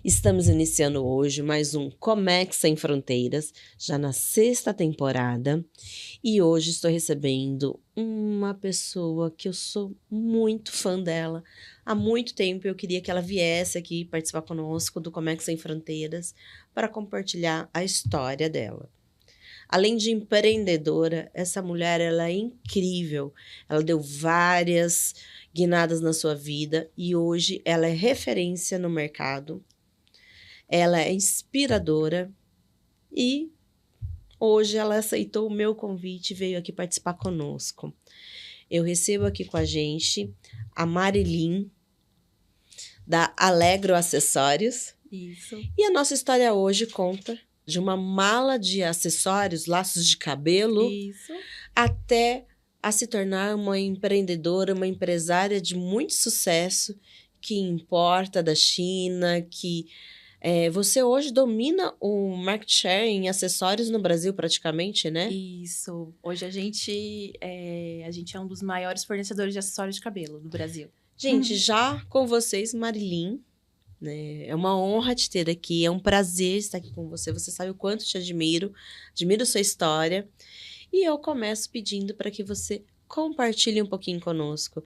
Estamos iniciando hoje mais um Comex Sem Fronteiras, já na 6ª temporada. E hoje estou recebendo uma pessoa que eu sou muito fã dela. Há muito tempo eu queria que ela viesse aqui participar conosco do Comex Sem Fronteiras para compartilhar a história dela. Além de empreendedora, essa mulher ela é incrível. Ela deu várias guinadas na sua vida e hoje ela é referência no mercado. Ela é inspiradora e hoje ela aceitou o meu convite e veio aqui participar conosco. Eu recebo aqui com a gente a Marilyn, da Alegro Acessórios. Isso. E a nossa história hoje conta de uma mala de acessórios, laços de cabelo, Isso. até a se tornar uma empreendedora, uma empresária de muito sucesso, que importa da China, que você hoje domina o market share em acessórios no Brasil praticamente, né? Isso. Hoje a gente é um dos maiores fornecedores de acessórios de cabelo do Brasil. Gente, já com vocês, Marilyn, né? É uma honra te ter aqui, é um prazer estar aqui com você. Você sabe o quanto te admiro sua história. E eu começo pedindo para que você compartilhe um pouquinho conosco.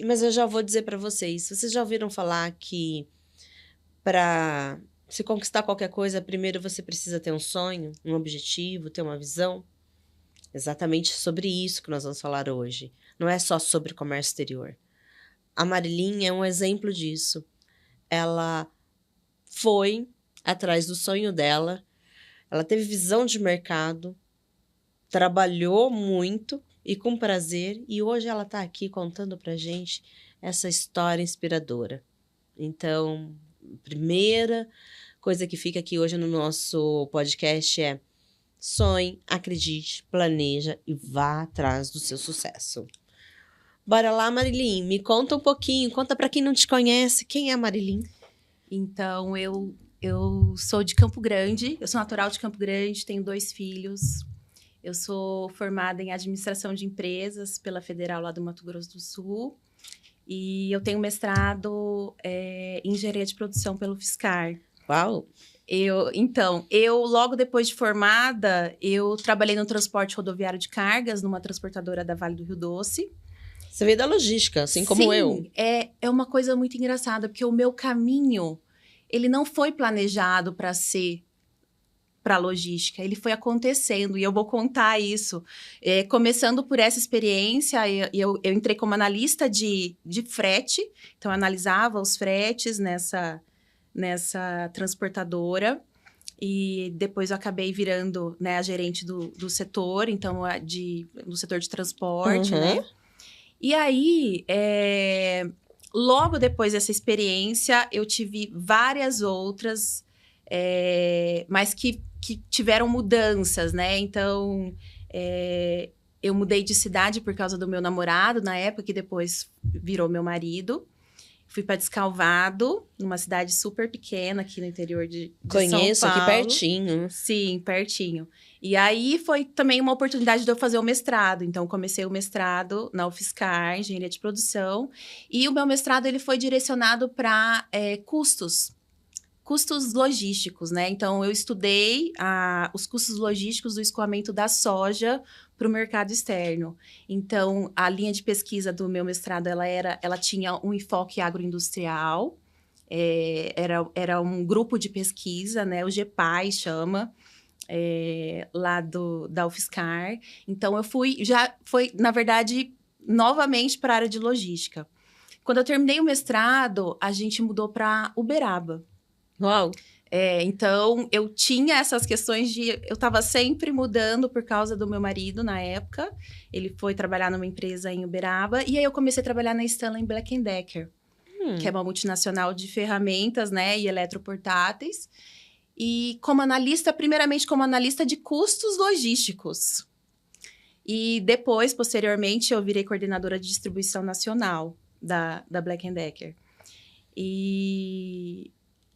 Mas eu já vou dizer para vocês já ouviram falar que para se conquistar qualquer coisa, primeiro você precisa ter um sonho, um objetivo, ter uma visão? Exatamente sobre isso que nós vamos falar hoje. Não é só sobre comércio exterior. A Marilyn é um exemplo disso. Ela foi atrás do sonho dela, ela teve visão de mercado, trabalhou muito e com prazer, e hoje ela está aqui contando pra gente essa história inspiradora. Então, a primeira coisa que fica aqui hoje no nosso podcast é: sonhe, acredite, planeja e vá atrás do seu sucesso. Bora lá, Marilyn, me conta um pouquinho, conta para quem não te conhece, quem é a Marilyn? Então, eu sou de Campo Grande, eu sou natural de Campo Grande, tenho 2 filhos. Eu sou formada em administração de empresas pela Federal lá do Mato Grosso do Sul. E eu tenho mestrado em engenharia de produção pelo FSCar. Uau! Eu logo depois de formada, eu trabalhei no transporte rodoviário de cargas, numa transportadora da Vale do Rio Doce. Você veio da logística, assim como eu. Sim, é uma coisa muito engraçada, porque o meu caminho, ele não foi planejado para ser para logística, ele foi acontecendo, e eu vou contar isso. Começando por essa experiência, eu entrei como analista de frete, então eu analisava os fretes nessa transportadora, e depois eu acabei virando, né, a gerente do setor, então do setor de transporte, né? E aí, logo depois dessa experiência, eu tive várias outras, mas que tiveram mudanças, né? Então, eu mudei de cidade por causa do meu namorado, na época, que depois virou meu marido. Fui para Descalvado, numa cidade super pequena aqui no interior de Conheço, São Paulo. aqui pertinho. Sim, pertinho. E aí foi também uma oportunidade de eu fazer o mestrado. Então, comecei o mestrado na UFSCar, Engenharia de Produção. E o meu mestrado ele foi direcionado para custos logísticos, né? Então, eu estudei os custos logísticos do escoamento da soja para o mercado externo. Então, a linha de pesquisa do meu mestrado, ela tinha um enfoque agroindustrial, era um grupo de pesquisa, né? O GEPAI chama, lá da UFSCar. Então, foi, na verdade, novamente para a área de logística. Quando eu terminei o mestrado, a gente mudou para Uberaba. Uau! Então, eu tinha essas questões eu estava sempre mudando por causa do meu marido na época. Ele foi trabalhar numa empresa em Uberaba. E aí, eu comecei a trabalhar na Stanley Black & Decker, que é uma multinacional de ferramentas, né, e eletroportáteis. E primeiramente como analista de custos logísticos. E depois, posteriormente, eu virei coordenadora de distribuição nacional da Black & Decker.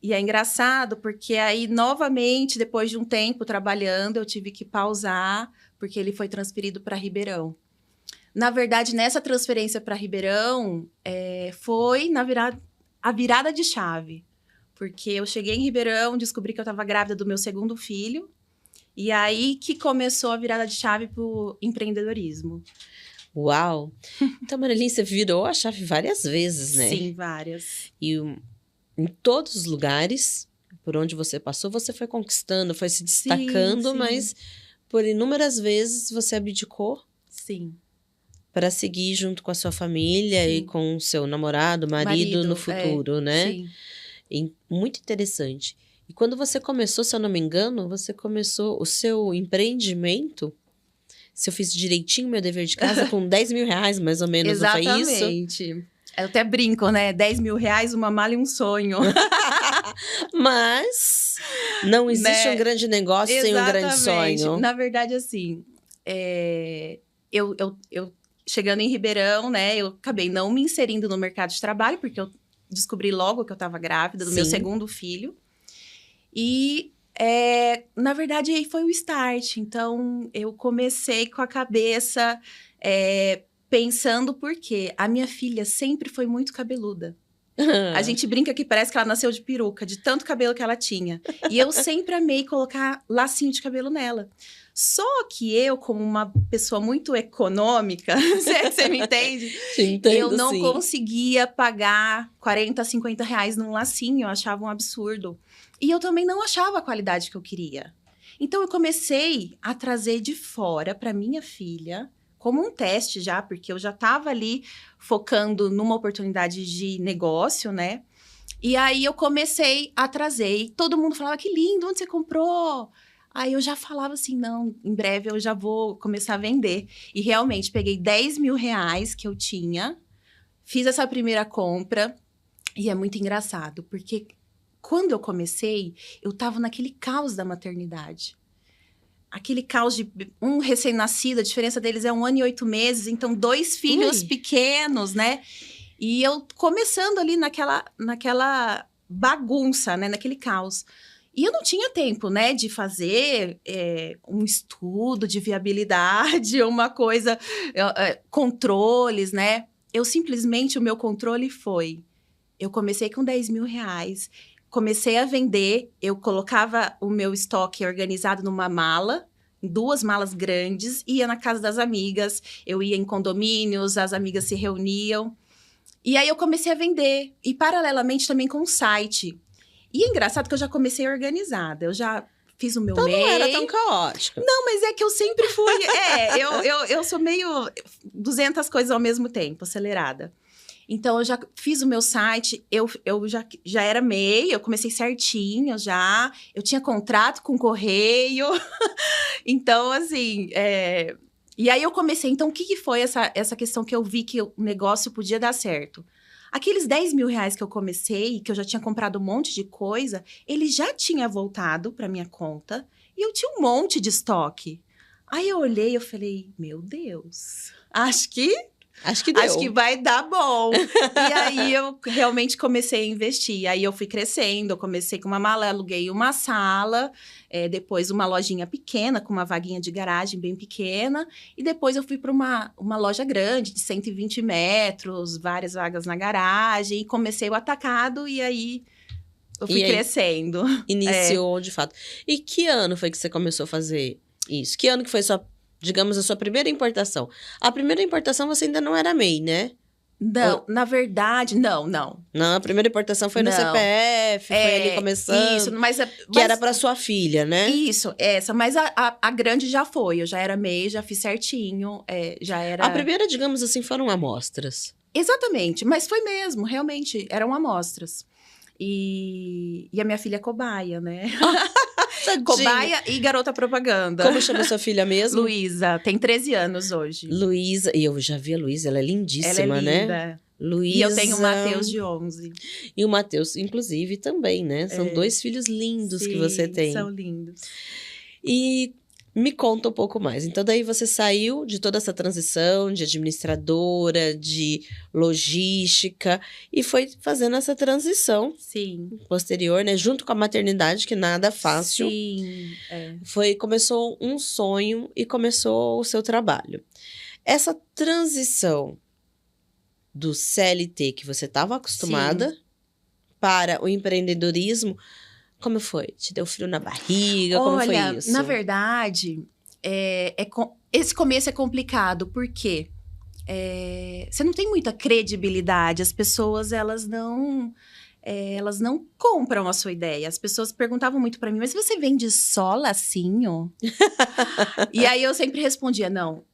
E é engraçado, porque aí, novamente, depois de um tempo trabalhando, eu tive que pausar, porque ele foi transferido para Ribeirão. Na verdade, nessa transferência para Ribeirão, foi a virada de chave. Porque eu cheguei em Ribeirão, descobri que eu estava grávida do meu segundo filho. E aí que começou a virada de chave pro empreendedorismo. Uau! Então, Marilyn, você virou a chave várias vezes, né? Sim, várias. E em todos os lugares por onde você passou, você foi conquistando, foi se destacando, sim. mas por inúmeras vezes você abdicou Sim. para seguir junto com a sua família e com o seu namorado, marido no futuro, né? Sim. E muito interessante. E quando você começou, se eu não me engano, você começou o seu empreendimento, se eu fiz direitinho meu dever de casa, com 10 mil reais, mais ou menos, Exatamente. não foi isso? Eu até brinco, né? 10 mil reais, uma mala e um sonho. Mas não existe um grande negócio sem um grande sonho. Na verdade, assim, eu chegando em Ribeirão, né? Eu acabei não me inserindo no mercado de trabalho, porque eu descobri logo que eu estava grávida do meu segundo filho. E, na verdade, aí foi o start. Então, eu comecei com a cabeça pensando porque a minha filha sempre foi muito cabeluda. A gente brinca que parece que ela nasceu de peruca, de tanto cabelo que ela tinha. E eu sempre amei colocar lacinho de cabelo nela. Só que eu, como uma pessoa muito econômica, você me entende? Entendo, eu não conseguia pagar 40, 50 reais num lacinho, eu achava um absurdo. E eu também não achava a qualidade que eu queria. Então, eu comecei a trazer de fora para minha filha, como um teste já, porque eu já estava ali focando numa oportunidade de negócio, né? E aí, eu comecei a trazer. E todo mundo falava, que lindo, onde você comprou? Aí, eu já falava assim, não, em breve eu já vou começar a vender. E, realmente, peguei 10 mil reais que eu tinha, fiz essa primeira compra. E é muito engraçado, porque quando eu comecei, eu estava naquele caos da maternidade. Aquele caos de um recém-nascido, a diferença deles é 1 ano e 8 meses, então 2 filhos pequenos, né? E eu começando ali naquela bagunça, né? Naquele caos. E eu não tinha tempo, né? De fazer um estudo de viabilidade, uma coisa, controles, né? O meu controle foi... Eu comecei com 10 mil reais, comecei a vender, eu colocava o meu estoque organizado numa mala, 2 malas grandes, ia na casa das amigas, eu ia em condomínios, as amigas se reuniam. E aí eu comecei a vender, e paralelamente também com o site. E é engraçado que eu já comecei organizada, eu já fiz o meu MEI. Então não era tão caótico. Não, mas é que eu sempre fui... eu sou meio 200 coisas ao mesmo tempo, acelerada. Então, eu já fiz o meu site, eu já era MEI, eu comecei certinho já, eu tinha contrato com o correio. Então, assim, E aí, eu comecei. Então, o que foi essa questão que eu vi que o negócio podia dar certo? Aqueles 10 mil reais que eu comecei, que eu já tinha comprado um monte de coisa, ele já tinha voltado para minha conta e eu tinha um monte de estoque. Aí, eu olhei e falei, meu Deus, acho que deu. Acho que vai dar bom. E aí, eu realmente comecei a investir. Aí, eu fui crescendo. Eu comecei com uma mala, aluguei uma sala. Depois, uma lojinha pequena, com uma vaguinha de garagem bem pequena. E depois, eu fui para uma loja grande, de 120 metros. Várias vagas na garagem. E comecei o atacado. E aí, eu fui crescendo. Iniciou, de fato. E que ano foi que você começou a fazer isso? Que ano que foi digamos, a sua primeira importação? A primeira importação você ainda não era MEI, né? Não, na verdade, não. Não, a primeira importação foi no CPF, foi ali começando. Isso, mas que era para sua filha, né? Isso, essa. Mas a grande já foi. Eu já era MEI, já fiz certinho, já era... A primeira, digamos assim, foram amostras. Exatamente, mas foi mesmo, realmente, eram amostras. E a minha filha é cobaia, né? Cobaia e garota propaganda. Como chama sua filha mesmo? Luísa, tem 13 anos hoje. Luísa, e eu já vi a Luísa, ela é lindíssima, ela é linda. Né? Luísa. E eu tenho o Matheus de 11. E o Matheus, inclusive, também, né? São 2 filhos lindos que você tem. São lindos. E me conta um pouco mais. Então, daí você saiu de toda essa transição de administradora, de logística, e foi fazendo essa transição posterior, né? Junto com a maternidade, que nada é fácil. Sim. Começou um sonho e começou o seu trabalho. Essa transição do CLT que você estava acostumada para o empreendedorismo, como foi? Te deu frio na barriga? Como foi Olha, isso? na verdade, esse começo é complicado, porque você não tem muita credibilidade. As pessoas, elas não compram a sua ideia. As pessoas perguntavam muito pra mim, mas você vende só lacinho? E aí eu sempre respondia, não,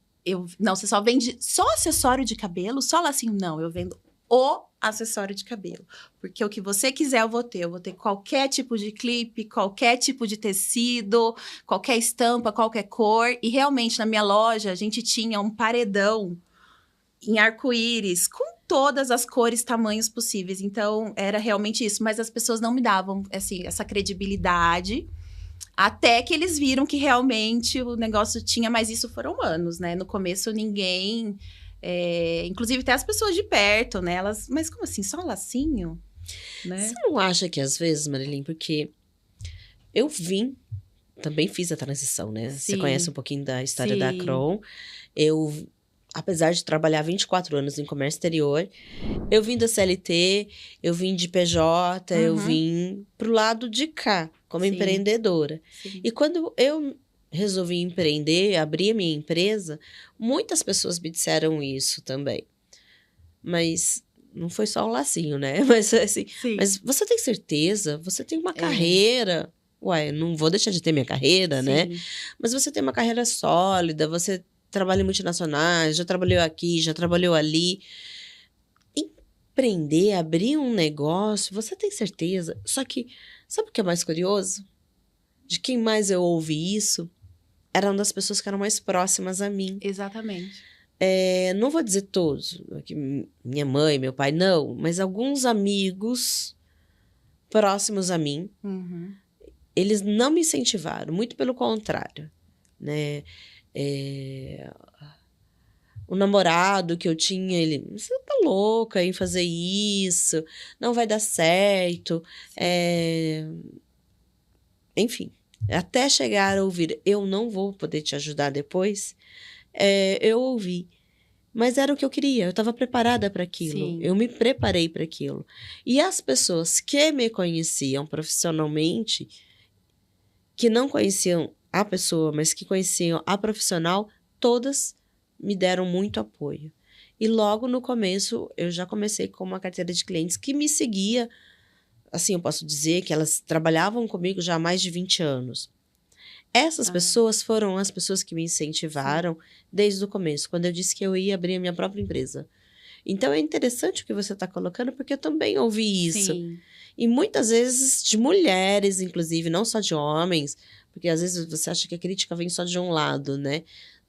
você só vende só acessório de cabelo? Só lacinho? Não, eu vendo o acessório de cabelo. Porque o que você quiser eu vou ter. Eu vou ter qualquer tipo de clipe, qualquer tipo de tecido, qualquer estampa, qualquer cor. E realmente, na minha loja, a gente tinha um paredão em arco-íris, com todas as cores, tamanhos possíveis. Então, era realmente isso. Mas as pessoas não me davam, assim, essa credibilidade. Até que eles viram que realmente o negócio tinha, mas isso foram anos, né? No começo, ninguém... inclusive, até as pessoas de perto, né? Elas, mas como assim? Só um lacinho? Né? Você não acha que, às vezes, Marilyn, porque eu também fiz a transição, né? Sim. Você conhece um pouquinho da história da Sim. Akron. Apesar de trabalhar 24 anos em comércio exterior, eu vim da CLT, eu vim de PJ, eu vim pro lado de cá, como Sim. empreendedora. Sim. E quando eu resolvi empreender, abrir a minha empresa, muitas pessoas me disseram isso também. Mas não foi só um lacinho, né? Mas assim, Sim. mas você tem certeza? Você tem uma carreira. Ué, não vou deixar de ter minha carreira, né? Mas você tem uma carreira sólida, você trabalha em multinacionais, já trabalhou aqui, já trabalhou ali. Empreender, abrir um negócio, você tem certeza? Só que, sabe o que é mais curioso? De quem mais eu ouvi isso, eram das pessoas que eram mais próximas a mim. Exatamente. Não vou dizer todos, minha mãe, meu pai, não, mas alguns amigos próximos a mim, eles não me incentivaram, muito pelo contrário, né? O namorado que eu tinha, ele, você tá louca em fazer isso, não vai dar certo, enfim, até chegar a ouvir, eu não vou poder te ajudar depois, eu ouvi. Mas era o que eu queria, eu estava preparada para aquilo. Sim. Eu me preparei para aquilo. E as pessoas que me conheciam profissionalmente, que não conheciam a pessoa, mas que conheciam a profissional, todas me deram muito apoio. E logo no começo, eu já comecei com uma carteira de clientes que me seguia. Assim, eu posso dizer que elas trabalhavam comigo já há mais de 20 anos. Essas pessoas foram as pessoas que me incentivaram desde o começo, quando eu disse que eu ia abrir a minha própria empresa. Então, é interessante o que você está colocando, porque eu também ouvi isso. Sim. E muitas vezes de mulheres, inclusive, não só de homens, porque às vezes você acha que a crítica vem só de um lado, né?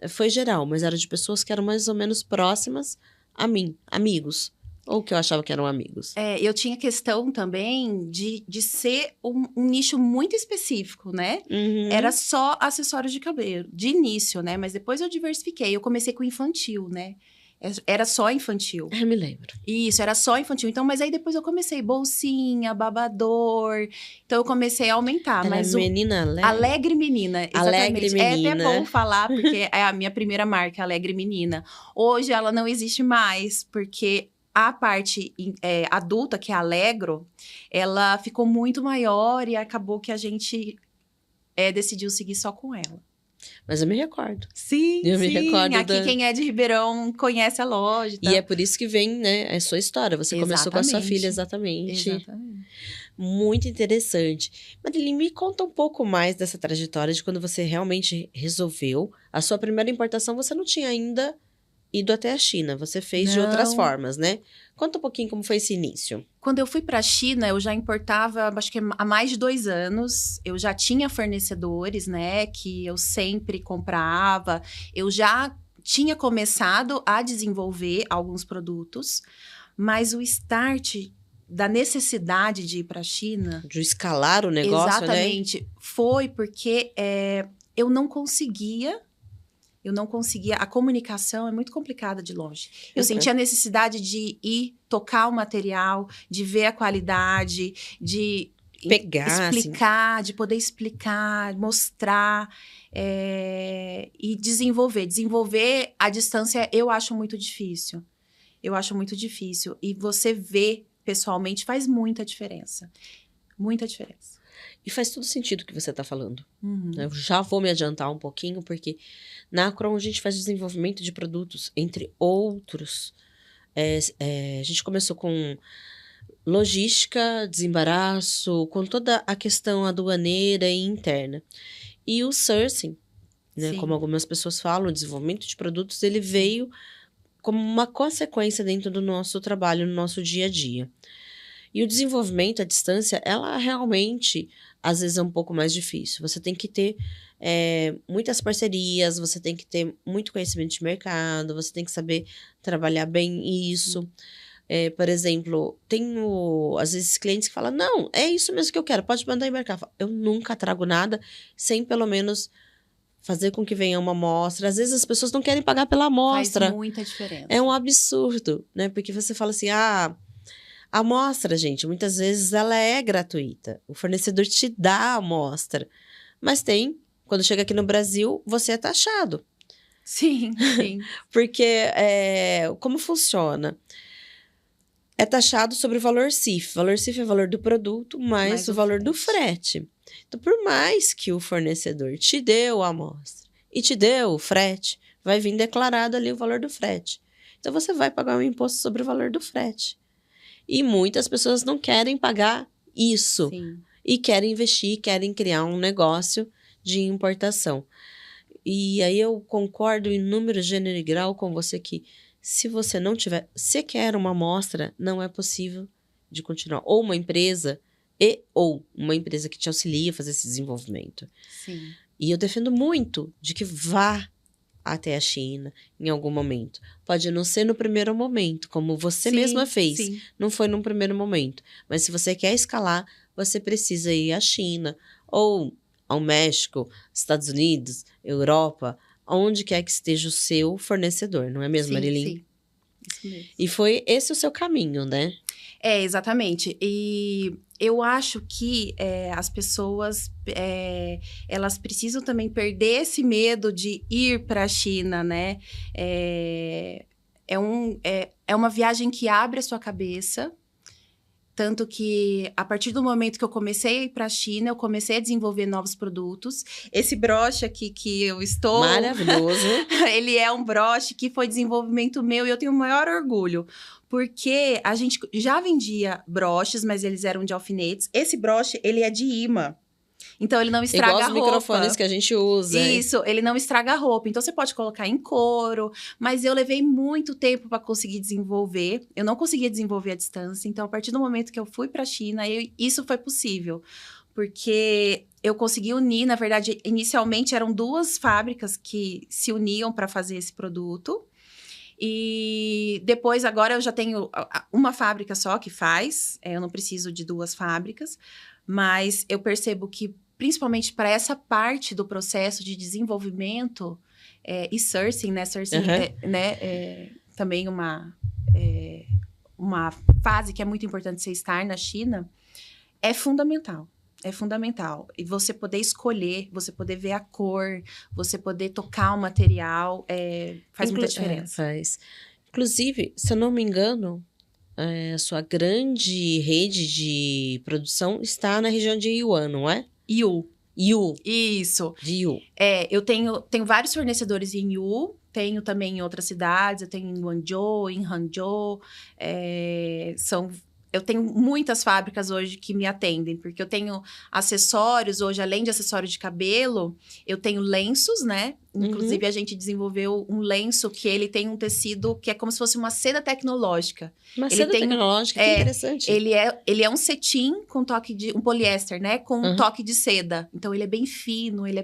Foi geral, mas era de pessoas que eram mais ou menos próximas a mim, amigos. Ou que eu achava que eram amigos. Eu tinha questão também de ser um nicho muito específico, né? Era só acessório de cabelo, de início, né? Mas depois eu diversifiquei. Eu comecei com infantil, né? Era só infantil. Eu me lembro. Isso, era só infantil. Então, mas aí depois eu comecei bolsinha, babador. Então, eu comecei a aumentar. Era mas menina alegre? Alegre Menina, exatamente. Alegre Menina. É até bom falar, porque é a minha primeira marca, Alegre Menina. Hoje, ela não existe mais, porque a parte adulta, que é a Alegro, ela ficou muito maior e acabou que a gente decidiu seguir só com ela. Mas eu me recordo. Sim, eu me recordo aqui quem é de Ribeirão conhece a loja. E é por isso que vem, né, a sua história. Você começou com a sua filha, exatamente. Exatamente. Muito interessante. Marilyn, me conta um pouco mais dessa trajetória de quando você realmente resolveu. A sua primeira importação, você não tinha ainda ido até a China. Você fez de outras formas, né? Conta um pouquinho como foi esse início. Quando eu fui para a China, eu já importava, acho que há mais de 2 anos. Eu já tinha fornecedores, né, que eu sempre comprava. Eu já tinha começado a desenvolver alguns produtos, mas o start da necessidade de ir para a China... De escalar o negócio, exatamente, né? Foi porque eu não conseguia... a comunicação é muito complicada de longe. Eu sentia a necessidade de ir tocar o material, de ver a qualidade, de explicar, assim, de poder explicar, mostrar e desenvolver. Desenvolver à distância eu acho muito difícil. E você vê pessoalmente faz muita diferença. Muita diferença. E faz todo sentido o que você está falando. Uhum. Eu já vou me adiantar um pouquinho, porque na Acron a gente faz desenvolvimento de produtos, entre outros. A gente começou com logística, desembaraço, com toda a questão aduaneira e interna. E o sourcing, né, como algumas pessoas falam, o desenvolvimento de produtos, ele veio como uma consequência dentro do nosso trabalho, no nosso dia a dia. E o desenvolvimento à distância, ela realmente, às vezes, é um pouco mais difícil. Você tem que ter muitas parcerias, você tem que ter muito conhecimento de mercado, você tem que saber trabalhar bem isso. Por exemplo, tenho, às vezes, clientes que falam, não, é isso mesmo que eu quero, pode mandar embarcar. Eu nunca trago nada sem, pelo menos, fazer com que venha uma amostra. Às vezes, as pessoas não querem pagar pela amostra. Faz muita diferença. É um absurdo, né? Porque você fala assim, a amostra, gente, muitas vezes ela é gratuita. O fornecedor te dá a amostra. Mas quando chega aqui no Brasil, você é taxado. Sim, sim. Porque, como funciona? É taxado sobre o valor CIF. O valor CIF é o valor do produto mais o valor do frete. Então, por mais que o fornecedor te deu a amostra e te deu o frete, vai vir declarado ali o valor do frete. Então, você vai pagar um imposto sobre o valor do frete. E muitas pessoas não querem pagar isso. Sim. E querem investir, querem criar um negócio de importação. E aí eu concordo em número, gênero e grau com você que se você não tiver sequer uma amostra, não é possível de continuar. Ou uma empresa que te auxilia a fazer esse desenvolvimento. Sim. E eu defendo muito de que vá até a China em algum momento. Pode não ser no primeiro momento, como você mesma fez. Sim. Não foi num primeiro momento. Mas se você quer escalar, você precisa ir à China ou ao México, Estados Unidos, Europa, onde quer que esteja o seu fornecedor, não é mesmo, Marilyn? Sim, isso mesmo. E foi esse o seu caminho, né? Exatamente. E eu acho que as pessoas, elas precisam também perder esse medo de ir para a China, né? É uma viagem que abre a sua cabeça. Tanto que, a partir do momento que eu comecei a ir para a China, eu comecei a desenvolver novos produtos. Esse broche aqui que eu estou... Maravilhoso. Ele é um broche que foi desenvolvimento meu e eu tenho o maior orgulho. Porque a gente já vendia broches, mas eles eram de alfinetes. Esse broche, ele é de imã. Então, ele não estraga igual a os roupa. microfones que a gente usa. Isso, ele não estraga a roupa. Então, você pode colocar em couro. Mas eu levei muito tempo para conseguir desenvolver. Eu não conseguia desenvolver à distância. Então, a partir do momento que eu fui para a China, isso foi possível. Porque eu consegui unir, na verdade, inicialmente eram 2 fábricas que se uniam para fazer esse produto. E depois, agora, eu já tenho uma fábrica só que faz. Eu não preciso de 2 fábricas. Mas eu percebo que, principalmente para essa parte do processo de desenvolvimento e sourcing, né? Sourcing também uma fase que é muito importante você estar na China, é fundamental. É fundamental. E você poder escolher, você poder ver a cor, você poder tocar o material, faz muita diferença. Faz. Inclusive, se eu não me engano, a sua grande rede de produção está na região de Yuan, não é? Yu. Yu. Isso. De Yu. Eu tenho vários fornecedores em Yu, tenho também em outras cidades, eu tenho em Guangzhou, em Hangzhou, eu tenho muitas fábricas hoje que me atendem, porque eu tenho acessórios hoje, além de acessórios de cabelo, eu tenho lenços, né? Inclusive, a gente desenvolveu um lenço que ele tem um tecido que é como se fosse uma seda tecnológica. Uma seda tecnológica, que interessante. Ele é um cetim com toque de... um poliéster, né? Com um toque de seda. Então, ele é bem fino, ele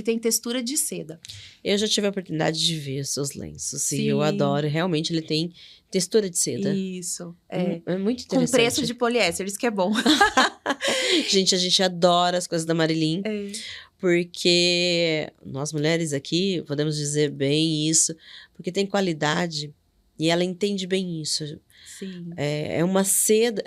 tem textura de seda. Eu já tive a oportunidade de ver os seus lenços. Sim. E eu adoro. Realmente, ele tem textura de seda. Isso. É muito interessante. Com preço de poliéster, isso que é bom. Gente, a gente adora as coisas da Marilyn. Porque nós mulheres aqui, podemos dizer bem isso, porque tem qualidade e ela entende bem isso. Sim. É uma seda,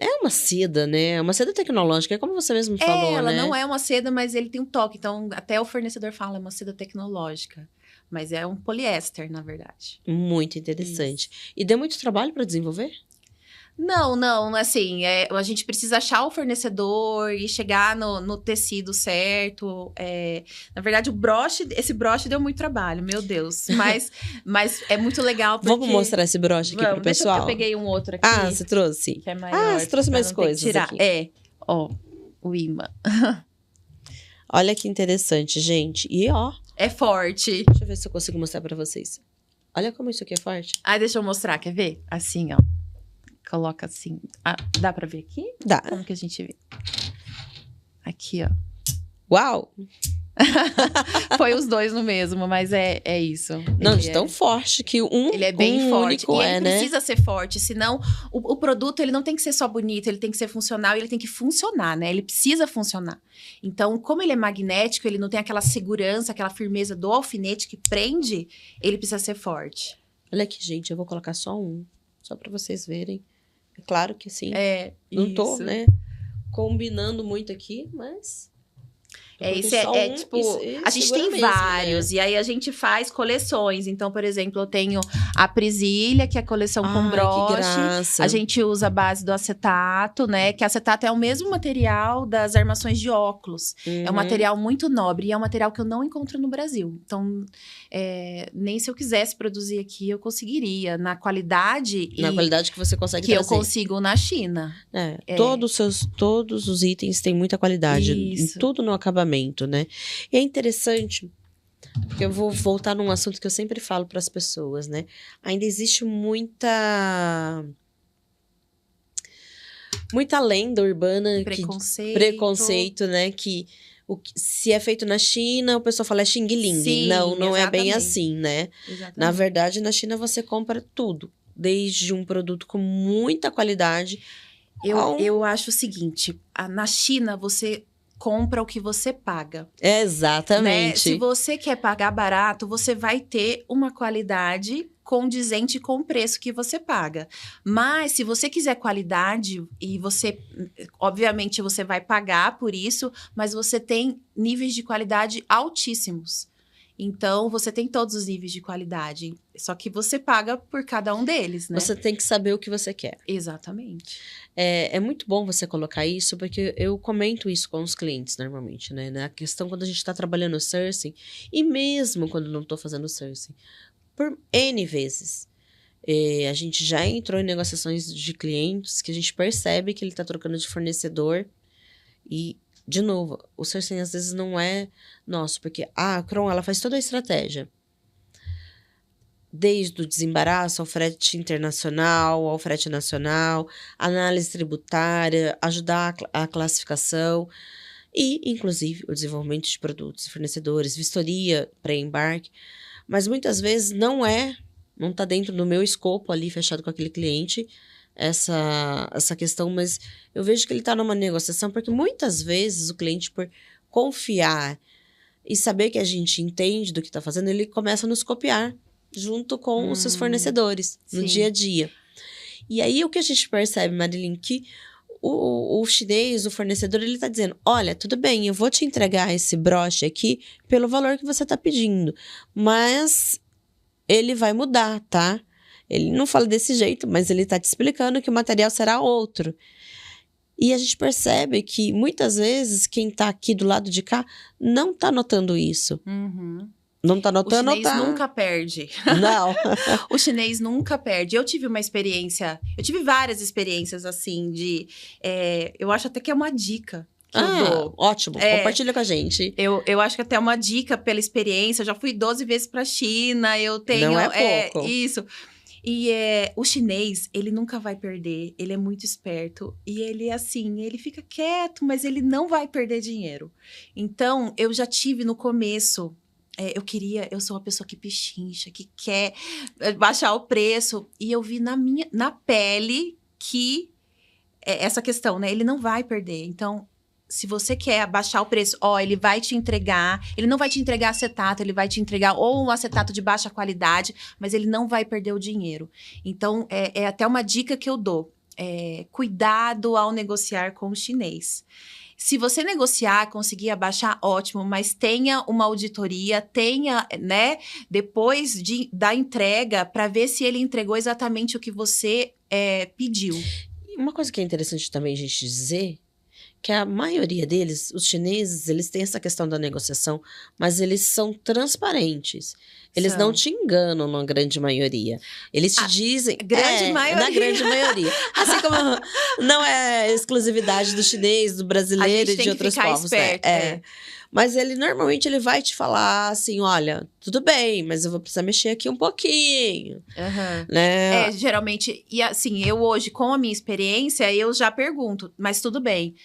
né? É uma seda tecnológica, é como você mesmo falou, ela né? não é uma seda, mas ele tem um toque. Então, até o fornecedor fala, é uma seda tecnológica. Mas é um poliéster, na verdade. Muito interessante. E deu muito trabalho para desenvolver? Não, assim, a gente precisa achar o fornecedor e chegar no tecido certo. Na verdade, esse broche deu muito trabalho, meu Deus. Mas é muito legal porque... Vamos mostrar esse broche aqui pro pessoal? Eu peguei um outro aqui. Ah, você trouxe? Que é maior. Você trouxe mais coisas aqui. Ó, o imã. Olha que interessante, gente. E ó... É forte. Deixa eu ver se eu consigo mostrar pra vocês. Olha como isso aqui é forte. Deixa eu mostrar, quer ver? Assim, ó. Coloca assim. Dá pra ver aqui? Dá. Como que a gente vê? Aqui, ó. Uau! Foi os dois no mesmo, mas é isso. Não, de tão forte que ele é bem forte. Único e ele né? precisa ser forte, senão o produto ele não tem que ser só bonito, ele tem que ser funcional e ele tem que funcionar, né? Ele precisa funcionar. Então, como ele é magnético, ele não tem aquela segurança, aquela firmeza do alfinete que prende, ele precisa ser forte. Olha aqui, gente, eu vou colocar só um, só pra vocês verem. É claro que sim. Não tô, né, combinando muito aqui, mas... A gente tem mesmo, vários, né? E aí a gente faz coleções. Então, por exemplo, eu tenho a Prisilha, que é a coleção com broche. Que graça. A gente usa a base do acetato, né? Que acetato é o mesmo material das armações de óculos. É um material muito nobre e é um material que eu não encontro no Brasil. Então, nem se eu quisesse produzir aqui, eu conseguiria. Na qualidade... Na qualidade que você consegue que trazer. eu consigo na China. Todos os itens têm muita qualidade. Isso. Em tudo no acabamento, né? E é interessante, porque eu vou voltar num assunto que eu sempre falo para as pessoas, né? Ainda existe muita lenda urbana, preconceito, né? Que se é feito na China, o pessoal fala Xing Ling. Sim, não é bem assim, né? Exatamente. Na verdade, na China você compra tudo, desde um produto com muita qualidade. Eu acho o seguinte, na China você compra o que você paga. Exatamente. Né? Se você quer pagar barato, você vai ter uma qualidade condizente com o preço que você paga. Mas se você quiser qualidade e obviamente você vai pagar por isso, mas você tem níveis de qualidade altíssimos. Então, você tem todos os níveis de qualidade. Só que você paga por cada um deles, né? Você tem que saber o que você quer. Exatamente. É muito bom você colocar isso, porque eu comento isso com os clientes, normalmente, né? Na questão quando a gente está trabalhando sourcing, e mesmo quando não estou fazendo sourcing, por N vezes. A gente já entrou em negociações de clientes que a gente percebe que ele está trocando de fornecedor e... De novo, o sourcing às vezes não é nosso, porque a Kron, ela faz toda a estratégia. Desde o desembaraço ao frete internacional, ao frete nacional, análise tributária, ajudar a classificação e, inclusive, o desenvolvimento de produtos e fornecedores, vistoria pré-embarque. Mas muitas vezes não está dentro do meu escopo ali, fechado com aquele cliente, essa questão, mas eu vejo que ele está numa negociação, porque muitas vezes o cliente, por confiar e saber que a gente entende do que está fazendo, ele começa a nos copiar junto com os seus fornecedores no dia a dia. E aí o que a gente percebe, Marilyn, que o chinês, o fornecedor, ele está dizendo, olha, tudo bem, eu vou te entregar esse broche aqui pelo valor que você está pedindo, mas ele vai mudar, tá? Ele não fala desse jeito, mas ele está te explicando que o material será outro. E a gente percebe que, muitas vezes, quem está aqui do lado de cá não está notando isso. Não está notando, o chinês nunca perde. Não. O chinês nunca perde. Eu tive várias experiências, assim, eu acho até que é uma dica. Eu dou. Ótimo, compartilha com a gente. Eu acho que até uma dica pela experiência. Eu já fui 12 vezes para a China, eu tenho... Não é pouco. Isso. E o chinês, ele nunca vai perder, ele é muito esperto. E ele, assim, ele fica quieto, mas ele não vai perder dinheiro. Então, eu já tive no começo... eu sou uma pessoa que pechincha, que quer baixar o preço. E eu vi na pele que essa questão, né? Ele não vai perder. Então, se você quer abaixar o preço, ele vai te entregar, ele não vai te entregar acetato, ele vai te entregar ou um acetato de baixa qualidade, mas ele não vai perder o dinheiro. Então, até uma dica que eu dou. Cuidado ao negociar com o chinês. Se você negociar, conseguir abaixar, ótimo, mas tenha uma auditoria, tenha, né, depois da entrega, para ver se ele entregou exatamente o que você pediu. E uma coisa que é interessante também a gente dizer, que a maioria deles, os chineses, eles têm essa questão da negociação, mas eles são transparentes. Eles não te enganam na grande maioria. Eles te dizem... Grande maioria. Na grande maioria. Assim como não é exclusividade do chinês, do brasileiro e de outros povos. Esperto, né? Mas normalmente ele vai te falar assim, olha, tudo bem, mas eu vou precisar mexer aqui um pouquinho. Uhum. Né? Geralmente, e assim, eu hoje, com a minha experiência, eu já pergunto, mas tudo bem.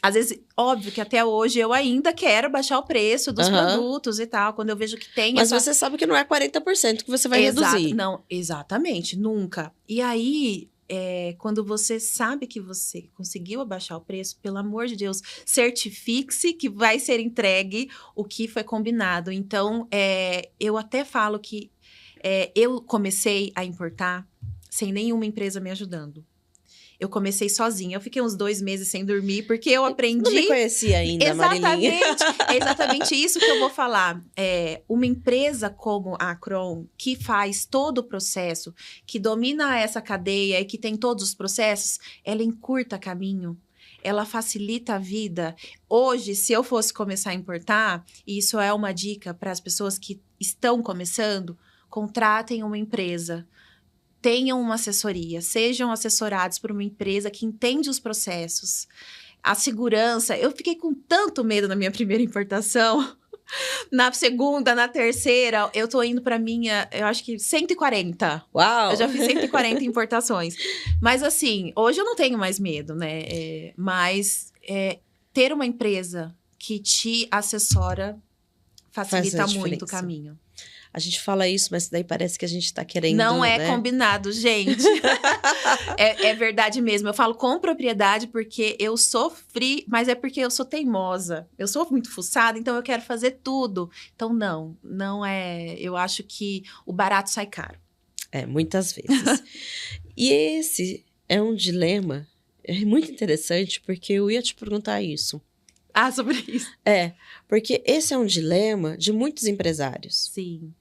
Às vezes, óbvio que até hoje eu ainda quero baixar o preço dos produtos e tal, quando eu vejo que tem Mas você sabe que não é 40% que você vai reduzir. Não, exatamente, nunca. E aí, quando você sabe que você conseguiu abaixar o preço, pelo amor de Deus, certifique-se que vai ser entregue o que foi combinado. Então, eu até falo que eu comecei a importar sem nenhuma empresa me ajudando. Eu comecei sozinha. Eu fiquei uns 2 meses sem dormir, porque eu aprendi... Não me conhecia ainda, Marilinha. É exatamente isso que eu vou falar. Uma empresa como a Acron, que faz todo o processo, que domina essa cadeia e que tem todos os processos, ela encurta caminho. Ela facilita a vida. Hoje, se eu fosse começar a importar, e isso é uma dica para as pessoas que estão começando, contratem uma empresa. Tenham uma assessoria, sejam assessorados por uma empresa que entende os processos. A segurança, eu fiquei com tanto medo na minha primeira importação. Na segunda, na terceira, eu tô indo pra minha, eu acho que 140. Uau! Eu já fiz 140 importações. Mas assim, hoje eu não tenho mais medo, né? Mas ter uma empresa que te assessora facilita muito o caminho. A gente fala isso, mas daí parece que a gente tá querendo... Não é combinado, gente. É verdade mesmo. Eu falo com propriedade porque eu sofri, mas é porque eu sou teimosa. Eu sou muito fuçada, então eu quero fazer tudo. Então, não é... Eu acho que o barato sai caro. Muitas vezes. E esse é um dilema muito interessante, porque eu ia te perguntar isso. Sobre isso. Porque esse é um dilema de muitos empresários. Sim.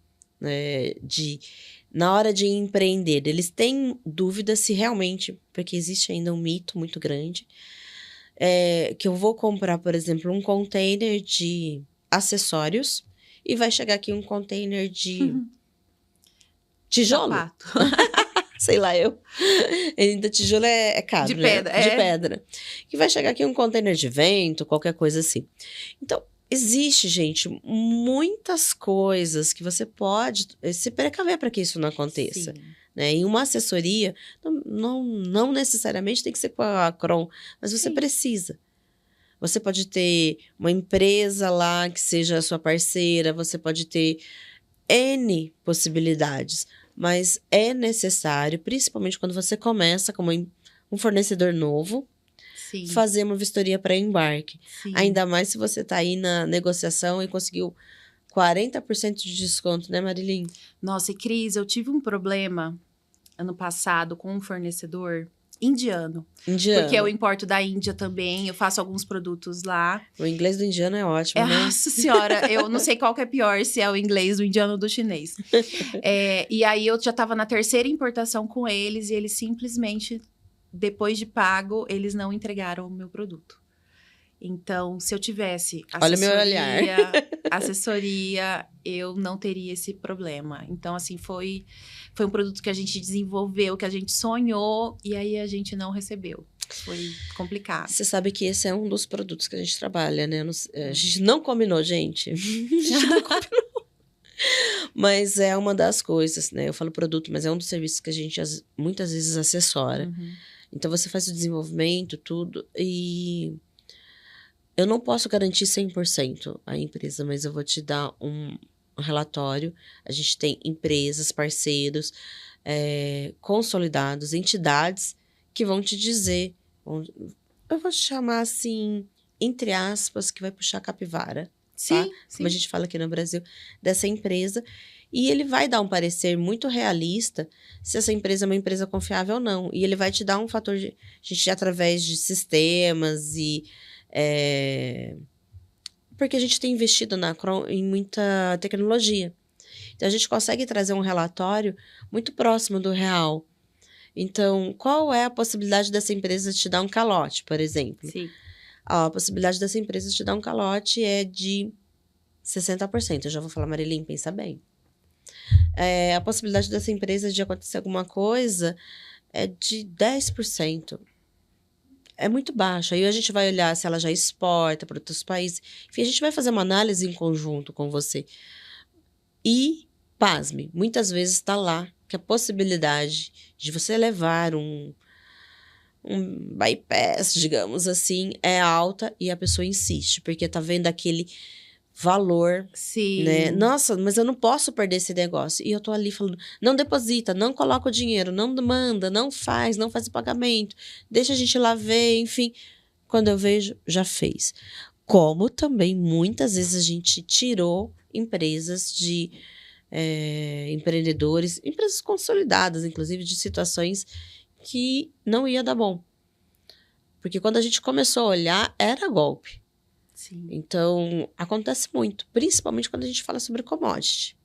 Na hora de empreender, eles têm dúvida se realmente, porque existe ainda um mito muito grande, que eu vou comprar, por exemplo, um container de acessórios e vai chegar aqui um container de tijolo. Sapato. Sei lá, ainda tijolo é caro, de né? pedra. De pedra. Que vai chegar aqui um container de vento, qualquer coisa assim. Então, existe, gente, muitas coisas que você pode se precaver para que isso não aconteça. Né? E uma assessoria, não necessariamente tem que ser com a Acron, mas você precisa. Você pode ter uma empresa lá que seja a sua parceira, você pode ter N possibilidades, mas é necessário, principalmente quando você começa como um fornecedor novo, fazer uma vistoria para embarque. Sim. Ainda mais se você está aí na negociação e conseguiu 40% de desconto, né, Marilyn? Nossa, e Cris, eu tive um problema ano passado com um fornecedor indiano. Porque eu importo da Índia também, eu faço alguns produtos lá. O inglês do indiano é ótimo, né? Nossa senhora, eu não sei qual que é pior, se é o inglês do indiano ou do chinês. E aí eu já estava na terceira importação com eles e eles simplesmente... Depois de pago, eles não entregaram o meu produto. Então, se eu tivesse assessoria, eu não teria esse problema. Então, assim, foi um produto que a gente desenvolveu, que a gente sonhou, e aí a gente não recebeu. Foi complicado. Você sabe que esse é um dos produtos que a gente trabalha, né? A gente não combinou, gente. A gente não combinou. Mas é uma das coisas, né? Eu falo produto, mas é um dos serviços que a gente muitas vezes assessora. Então, você faz o desenvolvimento, tudo, e eu não posso garantir 100% a empresa, mas eu vou te dar um relatório. A gente tem empresas, parceiros, consolidados, entidades que vão te dizer, eu vou te chamar assim, entre aspas, que vai puxar a capivara. Sim, tá? Como a gente fala aqui no Brasil, dessa empresa. E ele vai dar um parecer muito realista se essa empresa é uma empresa confiável ou não. E ele vai te dar um fator, através de sistemas e Porque a gente tem investido na Acron em muita tecnologia. Então, a gente consegue trazer um relatório muito próximo do real. Então, qual é a possibilidade dessa empresa te dar um calote, por exemplo? Sim. A possibilidade dessa empresa te dar um calote é de 60%. Eu já vou falar, Marilyn, pensa bem. A possibilidade dessa empresa de acontecer alguma coisa é de 10%. É muito baixo. Aí a gente vai olhar se ela já exporta para outros países. Enfim, a gente vai fazer uma análise em conjunto com você. E, pasme, muitas vezes está lá que a possibilidade de você levar um bypass, digamos assim, é alta e a pessoa insiste, porque tá vendo aquele valor, Sim. né? Nossa, mas eu não posso perder esse negócio. E eu tô ali falando, não deposita, não coloca o dinheiro, não manda, não faz o pagamento, deixa a gente lá ver, enfim. Quando eu vejo, já fez. Como também, muitas vezes, a gente tirou empresas de empreendedores, empresas consolidadas, inclusive, de situações que não ia dar bom. Porque quando a gente começou a olhar, era golpe. Sim. Então, acontece muito, principalmente quando a gente fala sobre commodity.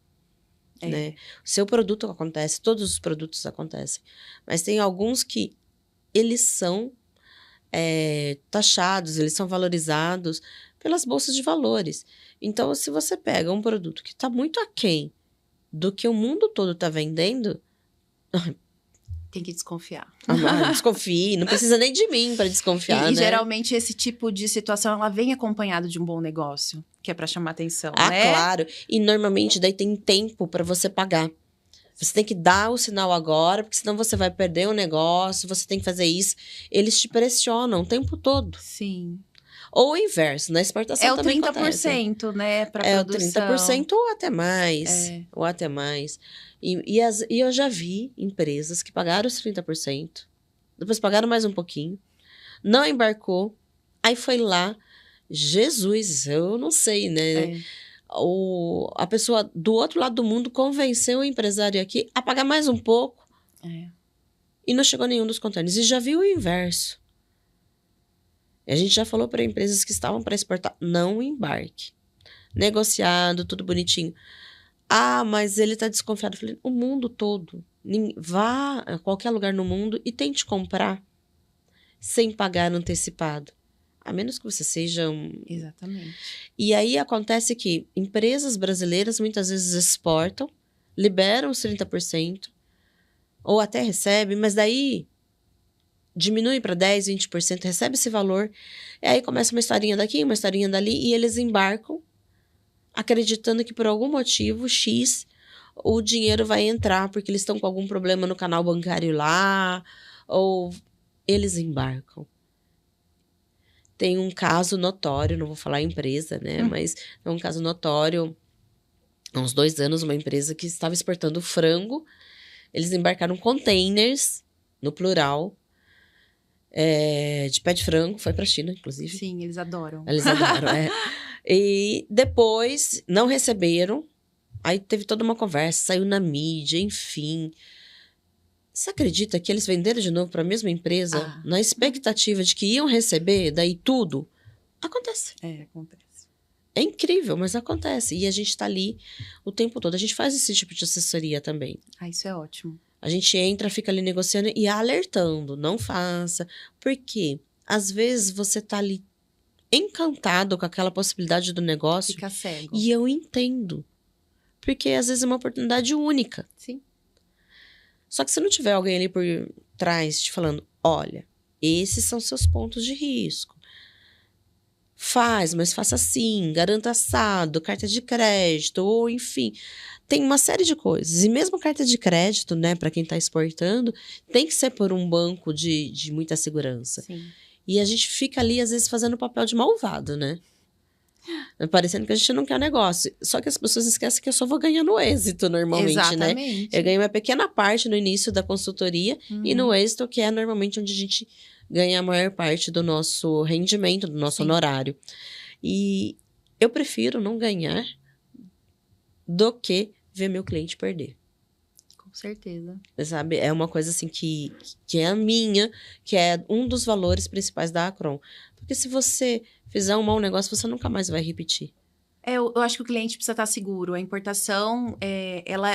Né? O seu produto acontece, todos os produtos acontecem. Mas tem alguns que eles são taxados, eles são valorizados pelas bolsas de valores. Então, se você pega um produto que está muito aquém do que o mundo todo está vendendo... Tem que desconfiar. Desconfie, não precisa nem de mim para desconfiar, né? E geralmente esse tipo de situação, ela vem acompanhado de um bom negócio, que é para chamar atenção, né? Claro. E normalmente daí tem tempo para você pagar. Você tem que dar o sinal agora, porque senão você vai perder o negócio, você tem que fazer isso. Eles te pressionam o tempo todo. Sim. Ou o inverso, na exportação também acontece. É o 30%, né, para produção. É o 30% ou até mais. Ou até mais. E eu já vi empresas que pagaram os 30%, depois pagaram mais um pouquinho, não embarcou, aí foi lá, Jesus, eu não sei, né? A pessoa do outro lado do mundo convenceu o empresário aqui a pagar mais um pouco e não chegou nenhum dos contêineres. E já viu o inverso. A gente já falou para empresas que estavam para exportar, não embarque. Negociado, tudo bonitinho. Mas ele está desconfiado. Eu falei, o mundo todo. Vá a qualquer lugar no mundo e tente comprar sem pagar antecipado. A menos que você seja Exatamente. E aí acontece que empresas brasileiras muitas vezes exportam, liberam os 30%, ou até recebem, mas daí diminui para 10%, 20%, recebe esse valor. E aí começa uma historinha daqui, uma historinha dali, e eles embarcam acreditando que por algum motivo X o dinheiro vai entrar porque eles estão com algum problema no canal bancário lá, ou eles embarcam. Tem um caso notório, não vou falar a empresa, né? Mas é um caso notório. Há uns 2 anos, uma empresa que estava exportando frango, eles embarcaram containers, no plural, de pé de frango, foi para a China, inclusive. Sim, eles adoram. Eles adoram, E depois não receberam. Aí teve toda uma conversa, saiu na mídia, enfim. Você acredita que eles venderam de novo para a mesma empresa na expectativa de que iam receber daí tudo? Acontece. Acontece. É incrível, mas acontece. E a gente está ali o tempo todo. A gente faz esse tipo de assessoria também. Isso é ótimo. A gente entra, fica ali negociando e alertando. Não faça. Porque às vezes você tá ali encantado com aquela possibilidade do negócio. Fica cego. E eu entendo. Porque às vezes é uma oportunidade única. Sim. Só que se não tiver alguém ali por trás te falando, olha, esses são seus pontos de risco. Faz, mas faça assim, garanta assado, carta de crédito, ou enfim. Tem uma série de coisas. E mesmo carta de crédito, né, para quem está exportando, tem que ser por um banco de muita segurança. Sim. E a gente fica ali, às vezes, fazendo o papel de malvado, né? Parecendo que a gente não quer negócio. Só que as pessoas esquecem que eu só vou ganhar no êxito, normalmente, Exatamente. né? Eu ganho uma pequena parte no início da consultoria e no êxito, que é normalmente onde a gente ganha a maior parte do nosso rendimento, do nosso honorário. E eu prefiro não ganhar do que ver meu cliente perder. Com certeza. Sabe? É uma coisa assim que é a minha, que é um dos valores principais da Akron. Porque se você fizer um mau negócio, você nunca mais vai repetir. Eu acho que o cliente precisa estar seguro. A importação,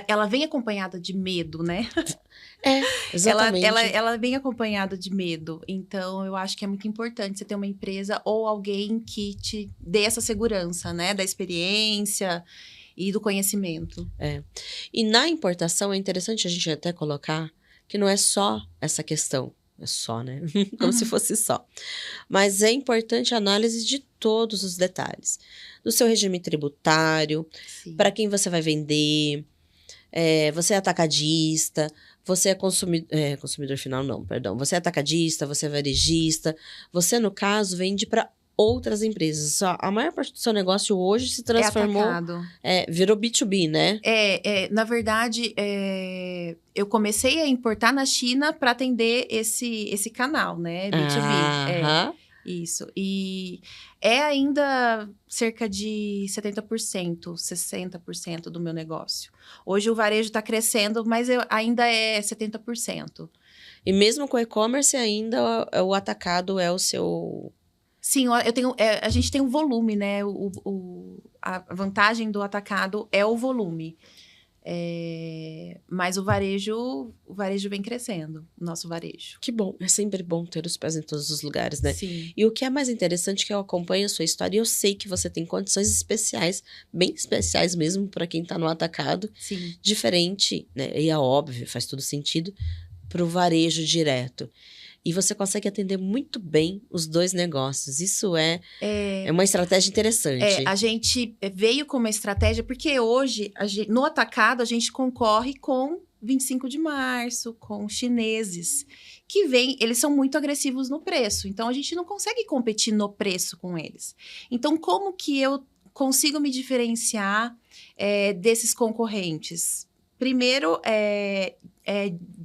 ela vem acompanhada de medo, né? É, exatamente. Ela vem acompanhada de medo. Então, eu acho que é muito importante você ter uma empresa ou alguém que te dê essa segurança, né? Da experiência e do conhecimento. E na importação é interessante a gente até colocar que não é só essa questão. É só, né? Como se fosse só. Mas é importante a análise de todos os detalhes. Do seu regime tributário, Sim. para quem você vai vender, você é atacadista, você é consumidor final, não, perdão. Você é atacadista, você é varejista. Você, no caso, vende para outras empresas. A maior parte do seu negócio hoje se transformou, atacado. virou B2B, né? Na verdade, eu comecei a importar na China para atender esse canal, né? B2B. Aham. Isso. E é ainda cerca de 70%, 60% do meu negócio. Hoje o varejo está crescendo, mas ainda é 70%. E mesmo com o e-commerce, ainda o atacado é o seu... Sim, a gente tem um volume, né? A vantagem do atacado é o volume. Mas o varejo vem crescendo, o nosso varejo. Que bom, é sempre bom ter os pés em todos os lugares, né? Sim. E o que é mais interessante é que eu acompanho a sua história e eu sei que você tem condições especiais, bem especiais mesmo, para quem tá no atacado. Sim. Diferente, né? E é óbvio, faz todo sentido, para o varejo direto. E você consegue atender muito bem os dois negócios. Isso é uma estratégia interessante. A gente veio com uma estratégia, porque hoje, no atacado, a gente concorre com 25 de março, com chineses, que eles são muito agressivos no preço. Então, a gente não consegue competir no preço com eles. Então, como que eu consigo me diferenciar desses concorrentes? Primeiro,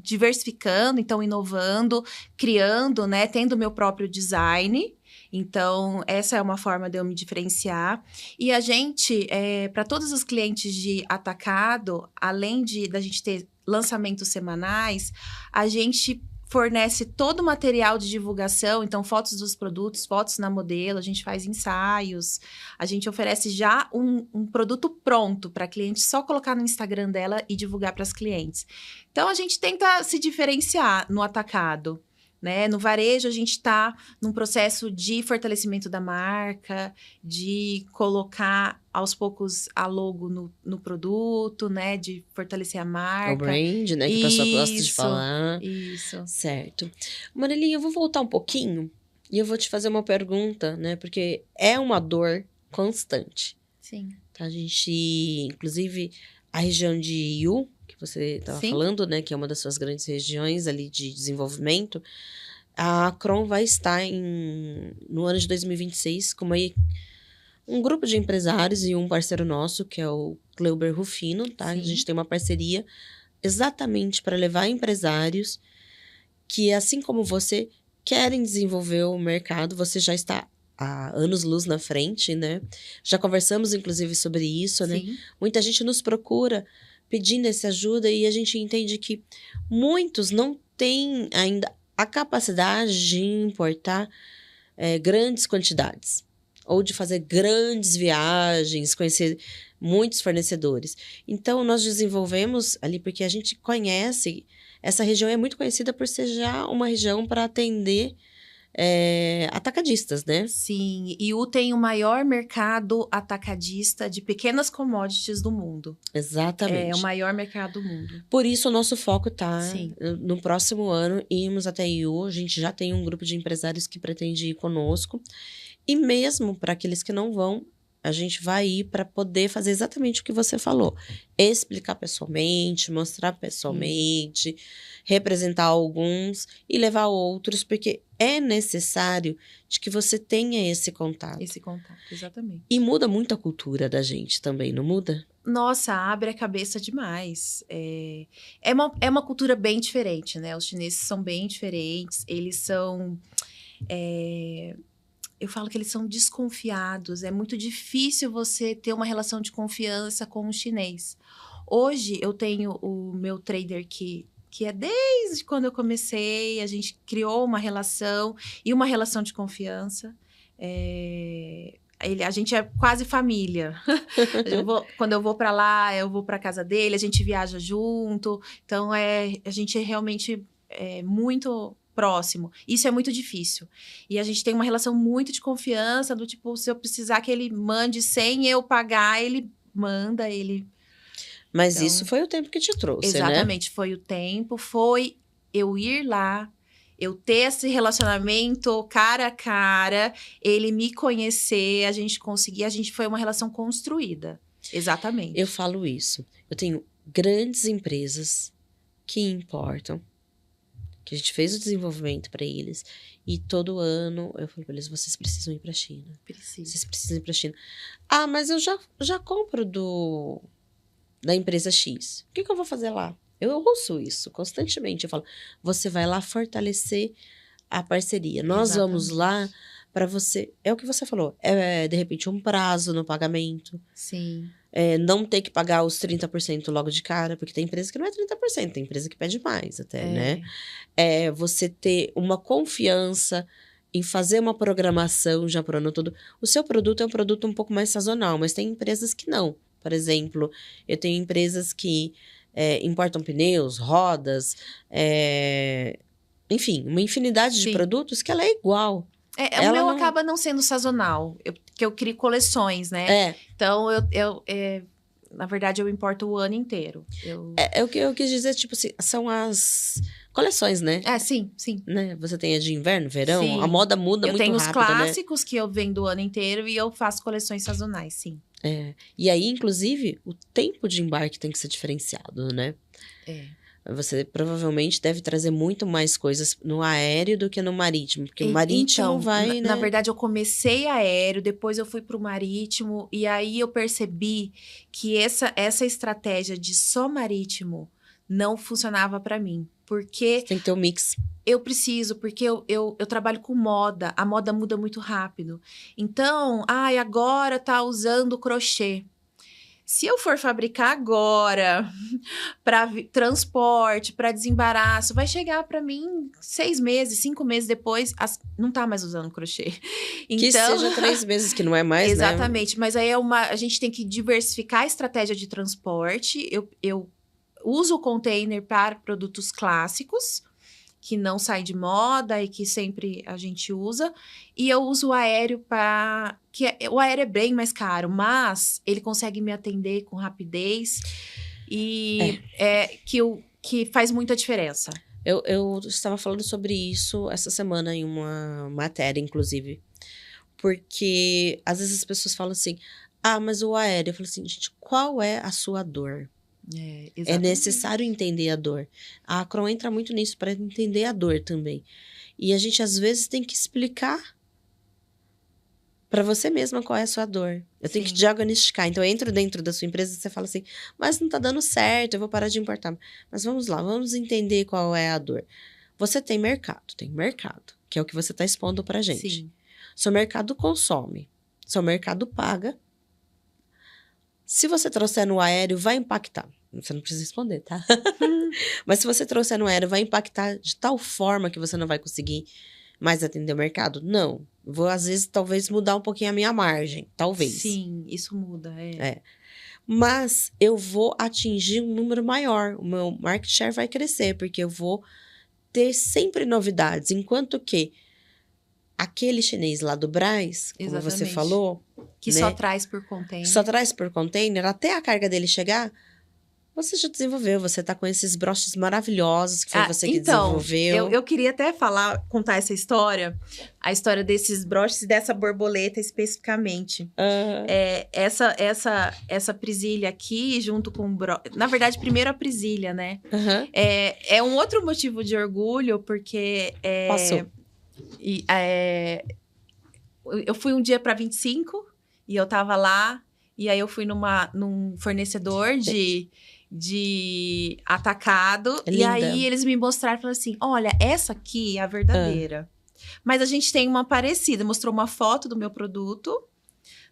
diversificando, então inovando, criando, né, tendo meu próprio design. Então, essa é uma forma de eu me diferenciar. E a gente, para todos os clientes de atacado, além da gente ter lançamentos semanais, a gente fornece todo o material de divulgação, então fotos dos produtos, fotos na modelo, a gente faz ensaios, a gente oferece já um produto pronto para a cliente só colocar no Instagram dela e divulgar para as clientes. Então, a gente tenta se diferenciar no atacado, né? No varejo, a gente está num processo de fortalecimento da marca, de colocar aos poucos a logo no produto, né? De fortalecer a marca. O brand, né? Que o pessoal gosta de falar. Isso. Certo. Marilinha, eu vou voltar um pouquinho e eu vou te fazer uma pergunta, né? Porque é uma dor constante. Sim. Tá? A gente, inclusive, a região de Yu, que você estava falando, né? Que é uma das suas grandes regiões ali de desenvolvimento. A Akron vai estar no ano de 2026 com um grupo de empresários e um parceiro nosso, que é o Cleuber Rufino, tá? Sim. A gente tem uma parceria exatamente para levar empresários que, assim como você, querem desenvolver o mercado. Você já está há anos-luz na frente, né? Já conversamos, inclusive, sobre isso, né? Sim. Muita gente nos procura pedindo essa ajuda e a gente entende que muitos não têm ainda a capacidade de importar grandes quantidades ou de fazer grandes viagens, conhecer muitos fornecedores. Então, nós desenvolvemos ali porque a gente conhece, essa região é muito conhecida por ser já uma região para atender atacadistas, né? Sim, e o tem o maior mercado atacadista de pequenas commodities do mundo. Exatamente. É o maior mercado do mundo. Por isso, o nosso foco tá Sim. no próximo ano, irmos até IU. A gente já tem um grupo de empresários que pretende ir conosco. E mesmo para aqueles que não vão, a gente vai ir para poder fazer exatamente o que você falou. Explicar pessoalmente, mostrar pessoalmente, representar alguns e levar outros, porque é necessário de que você tenha esse contato. Esse contato, exatamente. E muda muito a cultura da gente também, não muda? Nossa, abre a cabeça demais. É uma cultura bem diferente, né? Os chineses são bem diferentes, eles são... eu falo que eles são desconfiados. É muito difícil você ter uma relação de confiança com um chinês. Hoje eu tenho o meu trader que é desde quando eu comecei, a gente criou uma relação e uma relação de confiança. A gente é quase família. Quando eu vou para lá, eu vou para casa dele, a gente viaja junto. Então, a gente é realmente muito próximo. Isso é muito difícil. E a gente tem uma relação muito de confiança, do tipo, se eu precisar que ele mande sem eu pagar, ele manda, ele... Mas então, isso foi o tempo que te trouxe, exatamente, né? foi o tempo, foi eu ir lá, eu ter esse relacionamento cara a cara, ele me conhecer, a gente conseguir, foi uma relação construída. Exatamente. Eu falo isso. Eu tenho grandes empresas que importam, que a gente fez o desenvolvimento para eles, e todo ano eu falo para eles, vocês precisam ir para a China. Vocês precisam ir para a China. Ah, mas eu já compro da empresa X. O que eu vou fazer lá? Eu ouço isso constantemente. Eu falo, você vai lá fortalecer a parceria. Nós vamos lá para você... É o que você falou. De repente, um prazo no pagamento. Sim. Não ter que pagar os 30% logo de cara, porque tem empresa que não é 30%, tem empresa que pede mais até, né? Você ter uma confiança em fazer uma programação já para o ano todo. O seu produto é um produto um pouco mais sazonal, mas tem empresas que não. Por exemplo, eu tenho empresas que importam pneus, rodas, enfim, uma infinidade de produtos que ela é igual. O meu acaba não sendo sazonal, porque eu crio coleções, né? Então, na verdade, eu importo o ano inteiro. O que eu quis dizer, tipo assim, são as coleções, né? Sim. Né? Você tem a de inverno, verão, sim. A moda muda muito rápido, né? Eu tenho os clássicos que eu vendo o ano inteiro e eu faço coleções sazonais, sim. E aí, inclusive, o tempo de embarque tem que ser diferenciado, né? Você provavelmente deve trazer muito mais coisas no aéreo do que no marítimo. Porque o marítimo então, vai, né? Na verdade, eu comecei aéreo, depois eu fui pro marítimo. E aí, eu percebi que essa estratégia de só marítimo não funcionava para mim. Porque... Tem que ter um mix. Eu preciso, porque eu trabalho com moda. A moda muda muito rápido. Então, agora tá usando crochê. Se eu for fabricar agora, para transporte, para desembaraço, vai chegar para mim 6 meses, 5 meses depois, não tá mais usando crochê. Então, que seja 3 meses, que não é mais, exatamente, né? Mas aí a gente tem que diversificar a estratégia de transporte. Eu uso o container para produtos clássicos, que não sai de moda e que sempre a gente usa. E eu uso o aéreo o aéreo é bem mais caro, mas ele consegue me atender com rapidez e que faz muita diferença. Eu estava falando sobre isso essa semana em uma matéria, inclusive. Porque às vezes as pessoas falam assim, mas o aéreo... Eu falo assim, gente, qual é a sua dor? É necessário entender a dor. A Acron entra muito nisso, para entender a dor também. E a gente, às vezes, tem que explicar para você mesma qual é a sua dor. Eu tenho que diagnosticar. Então, eu entro dentro da sua empresa e você fala assim, mas não tá dando certo, eu vou parar de importar. Mas vamos lá, vamos entender qual é a dor. Você tem mercado, que é o que você tá expondo pra gente. Sim. Seu mercado consome, seu mercado paga. Se você trouxer no aéreo, vai impactar. Você não precisa responder, tá? Mas se você trouxer no aéreo, vai impactar de tal forma que você não vai conseguir mais atender o mercado? Não. Vou, às vezes, talvez mudar um pouquinho a minha margem. Talvez. Sim, isso muda. Mas eu vou atingir um número maior. O meu market share vai crescer, porque eu vou ter sempre novidades. Enquanto que aquele chinês lá do Brás, como exatamente. Você falou... Que né? só traz por container. Só traz por container, até a carga dele chegar, você já desenvolveu. Você tá com esses broches maravilhosos, que foi você que desenvolveu. Eu queria até contar essa história. A história desses broches e dessa borboleta especificamente. Essa presilha aqui, junto com o broche... Na verdade, primeiro a presilha, né? É um outro motivo de orgulho, porque... Passou. Eu fui um dia para 25... E eu tava lá, e aí eu fui num fornecedor de atacado. E aí eles me mostraram e falaram assim, olha, essa aqui é a verdadeira. Mas a gente tem uma parecida. Mostrou uma foto do meu produto,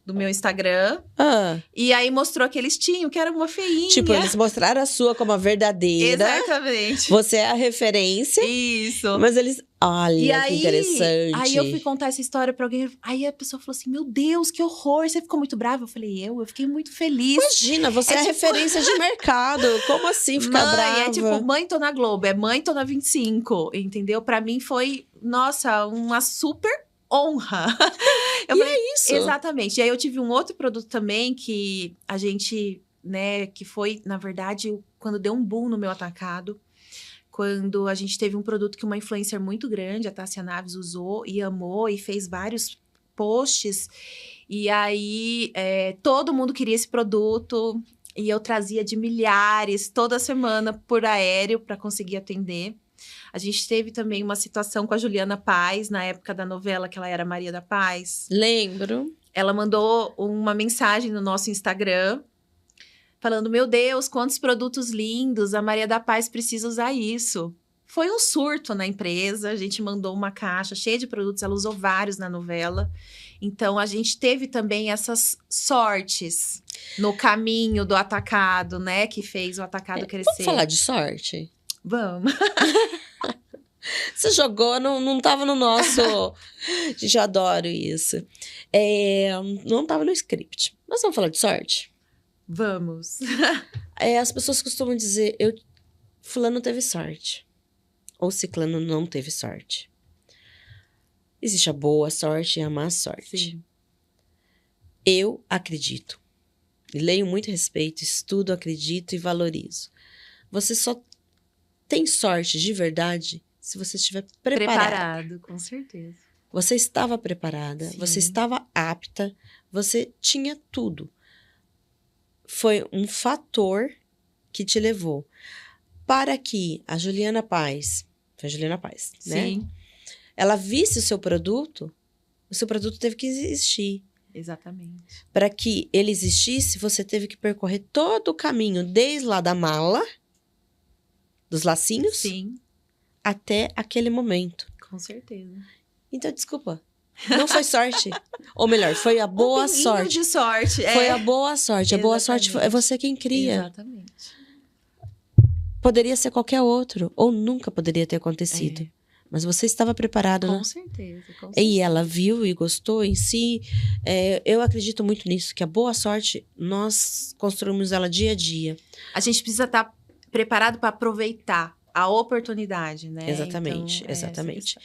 do meu Instagram. Ah, E aí mostrou que eles tinham, que era uma feinha. tipo, eles mostraram a sua como a verdadeira. Exatamente. Você é a referência. Isso. Mas eles... Olha, E que aí, interessante. aí eu fui contar essa história pra alguém. Aí a pessoa falou assim, meu Deus, que horror. Você ficou muito brava? Eu falei, eu fiquei muito feliz. Imagina, você é a tipo- referência de mercado. Como assim ficar Mãe, brava? é tipo, mãe, tô na Globo. É mãe, tô na 25. Entendeu? Pra mim foi, nossa, uma super honra. Eu E falei, é isso. exatamente. E aí eu tive um outro produto também que a gente, né, que foi, na verdade, quando deu um boom no meu atacado. Quando a gente teve um produto que uma influencer muito grande, a Tássia Naves, usou e amou e fez vários posts. E aí, todo mundo queria esse produto. E eu trazia de milhares toda semana por aéreo para conseguir atender. A gente teve também uma situação com a Juliana Paz, na época da novela, que ela era Maria da Paz. Lembro. Ela mandou uma mensagem no nosso Instagram, falando, meu Deus, quantos produtos lindos, a Maria da Paz precisa usar isso. Foi um surto na empresa, a gente mandou uma caixa cheia de produtos, ela usou vários na novela. Então, a gente teve também essas sortes no caminho do atacado, né? Que fez o atacado crescer. Vamos falar de sorte? Vamos. Você jogou, não tava no nosso... Gente, eu adoro isso. Não tava no script. Mas vamos falar de sorte? Vamos. As pessoas costumam dizer, fulano teve sorte. Ou ciclano não teve sorte. Existe a boa sorte e a má sorte. Sim. Eu acredito. E leio muito a respeito, estudo, acredito e valorizo. Você só tem sorte de verdade se você estiver preparado. Com certeza. Você estava preparada, Sim. você estava apta, você tinha tudo. Foi um fator que te levou para que a Juliana Paz, foi a Juliana Paz, né? Sim, Ela visse o seu produto teve que existir. exatamente. Para que ele existisse, você teve que percorrer todo o caminho, desde lá da mala, dos lacinhos, Sim, até aquele momento. com certeza. Então, desculpa, não foi sorte. Ou melhor, foi a boa Um pinguinho sorte. de sorte. Foi a boa sorte. A boa sorte é você quem cria. Exatamente. Poderia ser qualquer outro, ou nunca poderia ter acontecido. Mas você estava preparado, né? Com certeza. E ela viu e gostou em si. Eu acredito muito nisso, que a boa sorte, nós construímos ela dia a dia. A gente precisa estar preparado para aproveitar a oportunidade, né? Exatamente, Então, exatamente.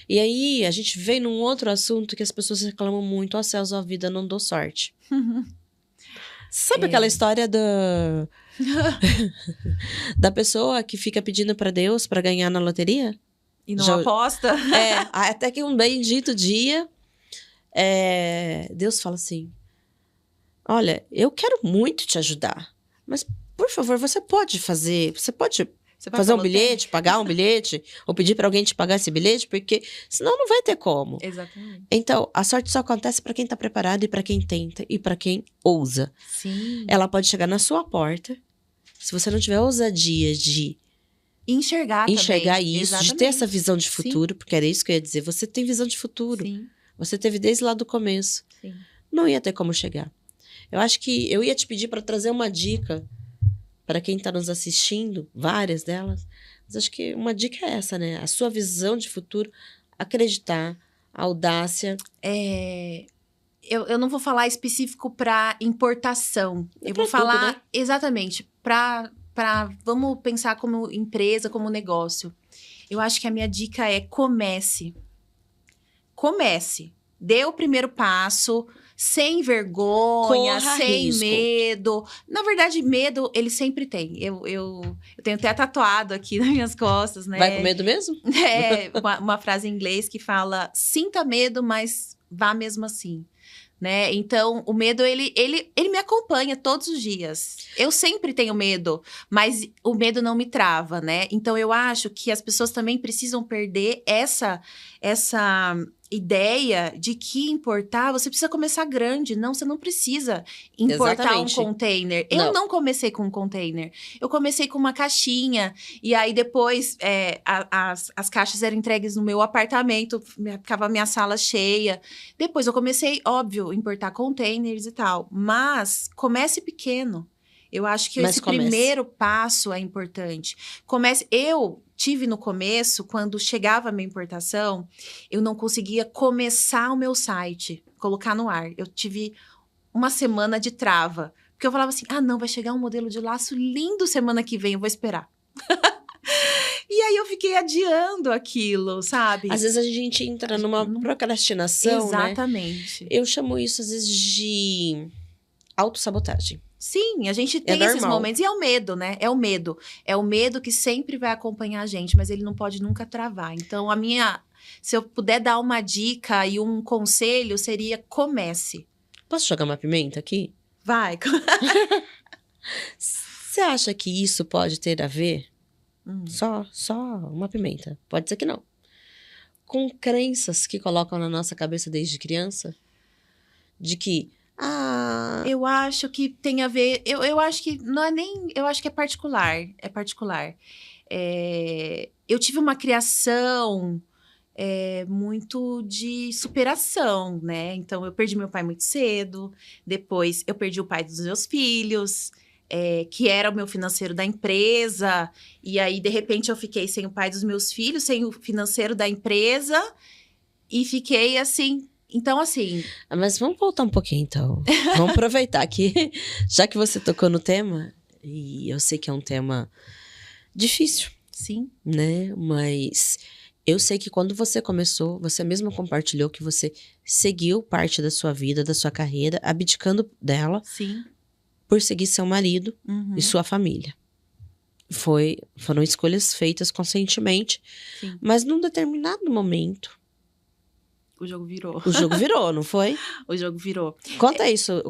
E aí, a gente vem num outro assunto que as pessoas reclamam muito. Ó céus, ó vida, não dou sorte. Sabe aquela história da pessoa que fica pedindo para Deus para ganhar na loteria? E não aposta? Até que um bendito dia, Deus fala assim, olha, eu quero muito te ajudar, mas, por favor, você pode fazer um bilhete, pagar um bilhete, ou pedir para alguém te pagar esse bilhete, porque senão não vai ter como. Exatamente. Então, a sorte só acontece para quem tá preparado e para quem tenta e para quem ousa. Sim. Ela pode chegar na sua porta, se você não tiver ousadia de enxergar isso, exatamente. de ter essa visão de futuro, porque era isso que eu ia dizer. Você tem visão de futuro. Sim. Você teve desde lá do começo. Sim. Não ia ter como chegar. Eu acho que eu ia te pedir para trazer uma dica para quem está nos assistindo, várias delas. Mas acho que uma dica é essa, né? A sua visão de futuro, acreditar, a audácia. Eu não vou falar específico para importação. Eu vou tudo, falar né? exatamente vamos pensar como empresa, como negócio. Eu acho que a minha dica é comece. Comece. Dê o primeiro passo, sem vergonha, Corra sem risco. medo. Na verdade, medo, ele sempre tem. Eu tenho até tatuado aqui nas minhas costas, né? Vai com medo mesmo? Uma frase em inglês que fala, sinta medo, mas vá mesmo assim. Né? Então, o medo, ele me acompanha todos os dias. Eu sempre tenho medo, mas o medo não me trava, né? Então, eu acho que as pessoas também precisam perder ideia de que importar, você precisa começar grande. Não, você não precisa importar Exatamente. um container. Eu não comecei com um container. Eu comecei com uma caixinha. E aí, depois, as caixas eram entregues no meu apartamento. Ficava a minha sala cheia. Depois, eu comecei, óbvio, importar containers e tal. Mas, comece pequeno. Eu acho que esse primeiro passo é importante. Eu tive no começo, quando chegava a minha importação, eu não conseguia começar o meu site, colocar no ar. Eu tive uma semana de trava. Porque eu falava assim, não, vai chegar um modelo de laço lindo semana que vem, eu vou esperar. E aí eu fiquei adiando aquilo, sabe? Às vezes a gente entra numa procrastinação, Exatamente. Né? Eu chamo isso, às vezes, de autossabotagem. Sim, a gente tem esses momentos. E é o medo, né? É o medo. É o medo que sempre vai acompanhar a gente, mas ele não pode nunca travar. Então, se eu puder dar uma dica e um conselho, seria comece. Posso jogar uma pimenta aqui? Vai. Você acha que isso pode ter a ver? Só uma pimenta. Pode ser que não. Com crenças que colocam na nossa cabeça desde criança? De que eu acho que tem a ver. Eu acho que não é nem. Eu acho que é particular. É particular. Eu tive uma criação muito de superação, né? Então, eu perdi meu pai muito cedo. Depois, eu perdi o pai dos meus filhos, que era o meu financeiro da empresa. E aí, de repente, eu fiquei sem o pai dos meus filhos, sem o financeiro da empresa. E fiquei assim. Então, assim... Mas vamos voltar um pouquinho, então. Vamos aproveitar que, já que você tocou no tema, e eu sei que é um tema difícil. Sim. Né? Mas eu sei que quando você começou, você mesma compartilhou que você seguiu parte da sua vida, da sua carreira, abdicando dela. Sim. Por seguir seu marido e sua família. Foram escolhas feitas conscientemente. Sim. Mas num determinado momento... O jogo virou. O jogo virou, não foi? O jogo virou. Conta isso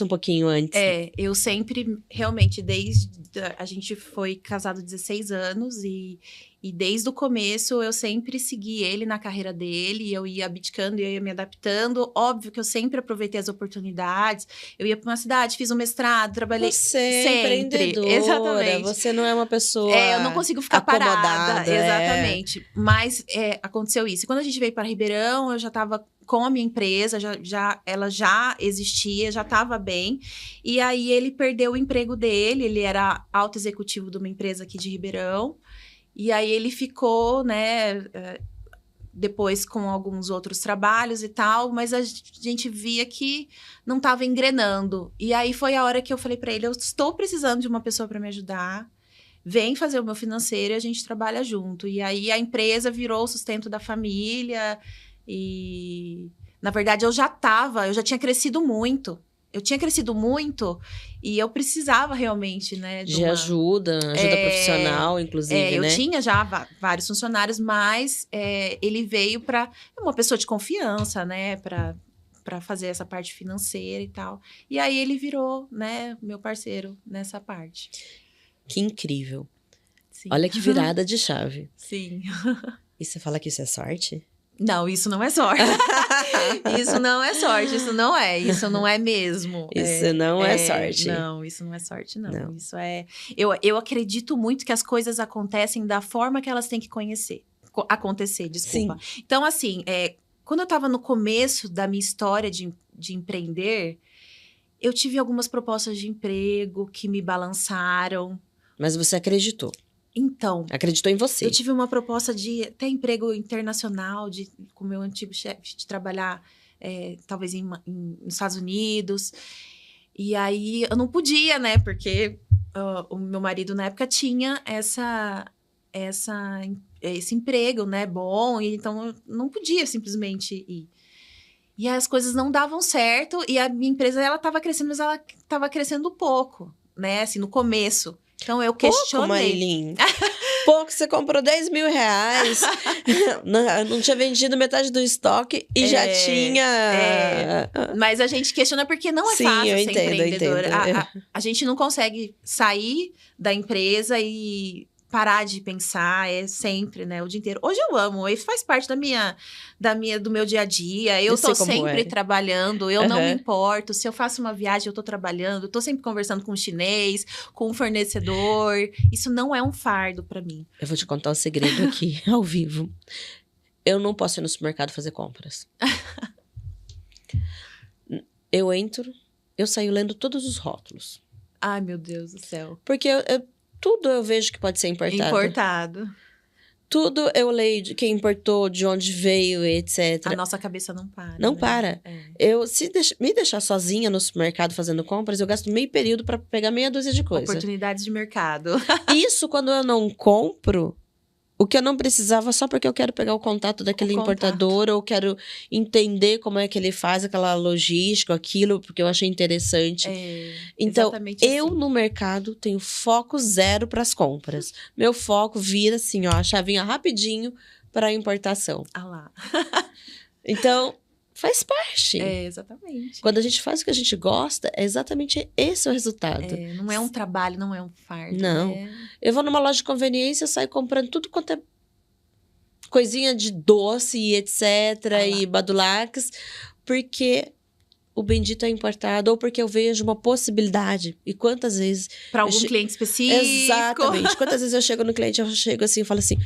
um pouquinho antes. Eu sempre, realmente, a gente foi casado 16 anos e desde o começo eu sempre segui ele na carreira dele, eu ia abdicando, eu ia me adaptando. Óbvio que eu sempre aproveitei as oportunidades. Eu ia para uma cidade, fiz um mestrado, trabalhei sempre. Empreendedora. Exatamente. Você não é uma pessoa eu não consigo ficar parada. É. Exatamente. Mas aconteceu isso. E quando a gente veio para Ribeirão, eu já estava com a minha empresa, ela já existia, já estava bem. E aí ele perdeu o emprego dele, ele era alto executivo de uma empresa aqui de Ribeirão. E aí ele ficou, né, depois com alguns outros trabalhos e tal, mas a gente via que não estava engrenando. E aí foi a hora que eu falei para ele, eu estou precisando de uma pessoa para me ajudar, vem fazer o meu financeiro e a gente trabalha junto. E aí a empresa virou o sustento da família e, na verdade, eu já tinha crescido muito. Eu tinha crescido muito e eu precisava realmente, né? De ajuda profissional, inclusive, né? Eu tinha já vários funcionários, mas ele veio para uma pessoa de confiança, né? Para fazer essa parte financeira e tal. E aí ele virou, né? Meu parceiro nessa parte. Que incrível. Sim. Olha que virada de chave. Sim. E você fala que isso é sorte? Não, isso não é sorte. Isso não é sorte, isso não é mesmo. Isso não é sorte. Não, isso não é sorte, não. Isso é... Eu acredito muito que as coisas acontecem da forma que elas têm que acontecer, desculpa. Sim. Então, assim, quando eu estava no começo da minha história de empreender, eu tive algumas propostas de emprego que me balançaram. Mas você acreditou? Então... Acreditou em você. Eu tive uma proposta de até emprego internacional, com o meu antigo chefe, de trabalhar talvez nos Estados Unidos. E aí, eu não podia, né? Porque o meu marido, na época, tinha esse emprego, né? Bom, e então eu não podia simplesmente ir. E as coisas não davam certo. E a minha empresa, ela estava crescendo, mas ela estava crescendo pouco, né? Assim, no começo. Então, eu questionei. Pouco, Marilyn. Pouco, você comprou R$10.000. Não tinha vendido metade do estoque e já tinha... Mas a gente questiona porque não é fácil ser empreendedora. Eu entendo. A gente não consegue sair da empresa e parar de pensar, é sempre, né, o dia inteiro. Hoje eu amo, isso faz parte do meu dia a dia. Eu tô sempre trabalhando, eu não me importo. Se eu faço uma viagem, eu tô trabalhando, eu tô sempre conversando com um chinês, com um fornecedor. Isso não é um fardo pra mim. Eu vou te contar um segredo aqui, ao vivo. Eu não posso ir no supermercado fazer compras. Eu entro, eu saio lendo todos os rótulos. Ai, meu Deus do céu. Porque tudo eu vejo que pode ser importado. Tudo eu leio de quem importou, de onde veio, etc. A nossa cabeça não para. Não para. Se me deixar sozinha no supermercado fazendo compras, eu gasto meio período para pegar meia dúzia de coisas. Oportunidades de mercado. Isso quando eu não compro o que eu não precisava só porque eu quero pegar o contato daquele importador ou quero entender como é que ele faz aquela logística, aquilo, porque eu achei interessante. Então, eu no mercado tenho foco zero para as compras. Meu foco vira assim, ó, a chavinha rapidinho para a importação. Ah lá. Então, faz parte. Exatamente. Quando a gente faz o que a gente gosta, é exatamente esse o resultado. Não é um trabalho, não é um fardo. Não. Eu vou numa loja de conveniência, eu saio comprando tudo quanto é coisinha de doce e etc. E badulaques, porque o bendito é importado ou porque eu vejo uma possibilidade. E quantas vezes... Para algum cliente específico. Exatamente. Quantas vezes eu chego no cliente, eu chego assim e falo assim...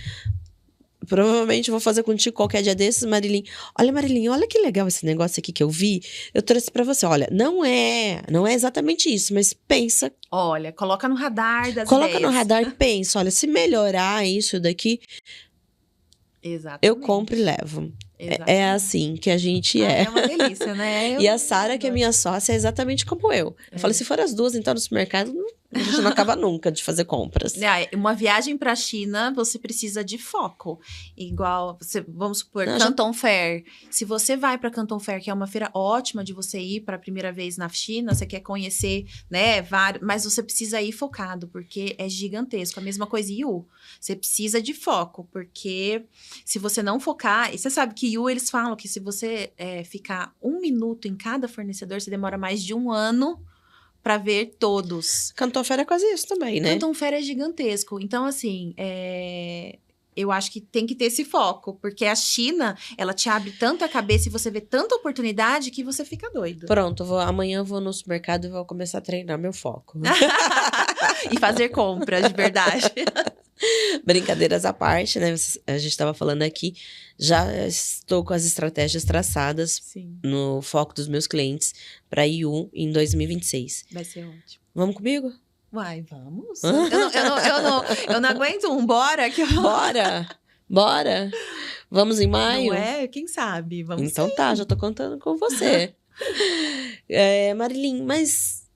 Provavelmente vou fazer contigo qualquer dia desses, Marilyn. Olha, Marilyn, olha que legal esse negócio aqui que eu vi. Eu trouxe pra você. Olha, não é exatamente isso, mas pensa. Olha, coloca no radar das Coloca ideias. no radar, pensa. Olha, se melhorar isso daqui, exatamente. Eu compro e levo. É assim que a gente é. É uma delícia, né? E a Sara, que é minha sócia, é exatamente como eu. Eu falo, se for as duas, então, no supermercado, a gente não acaba nunca de fazer compras. Uma viagem para a China, você precisa de foco. Igual, vamos supor, Canton Fair. Se você vai para Canton Fair, que é uma feira ótima de você ir para a primeira vez na China, você quer conhecer, né, mas você precisa ir focado, porque é gigantesco. A mesma coisa Yu. Você precisa de foco, porque se você não focar... E você sabe que Yu, eles falam que se você ficar 1 minuto em cada fornecedor, você demora mais de 1 ano para ver todos. Canton Fair é quase isso também, né? Canton Fair é gigantesco. Então, assim, eu acho que tem que ter esse foco. Porque a China, ela te abre tanto a cabeça e você vê tanta oportunidade que você fica doido. Pronto, amanhã eu vou no supermercado e vou começar a treinar meu foco. E fazer compras, de verdade. Brincadeiras à parte, né? A gente estava falando aqui, já estou com as estratégias traçadas no foco dos meus clientes para IU em 2026. Vai ser ótimo. Vamos comigo? Uai, vamos. Eu não aguento bora. Bora. Vamos em maio? Não quem sabe? Vamos então sim. Tá, já tô contando com você. Marilyn, mas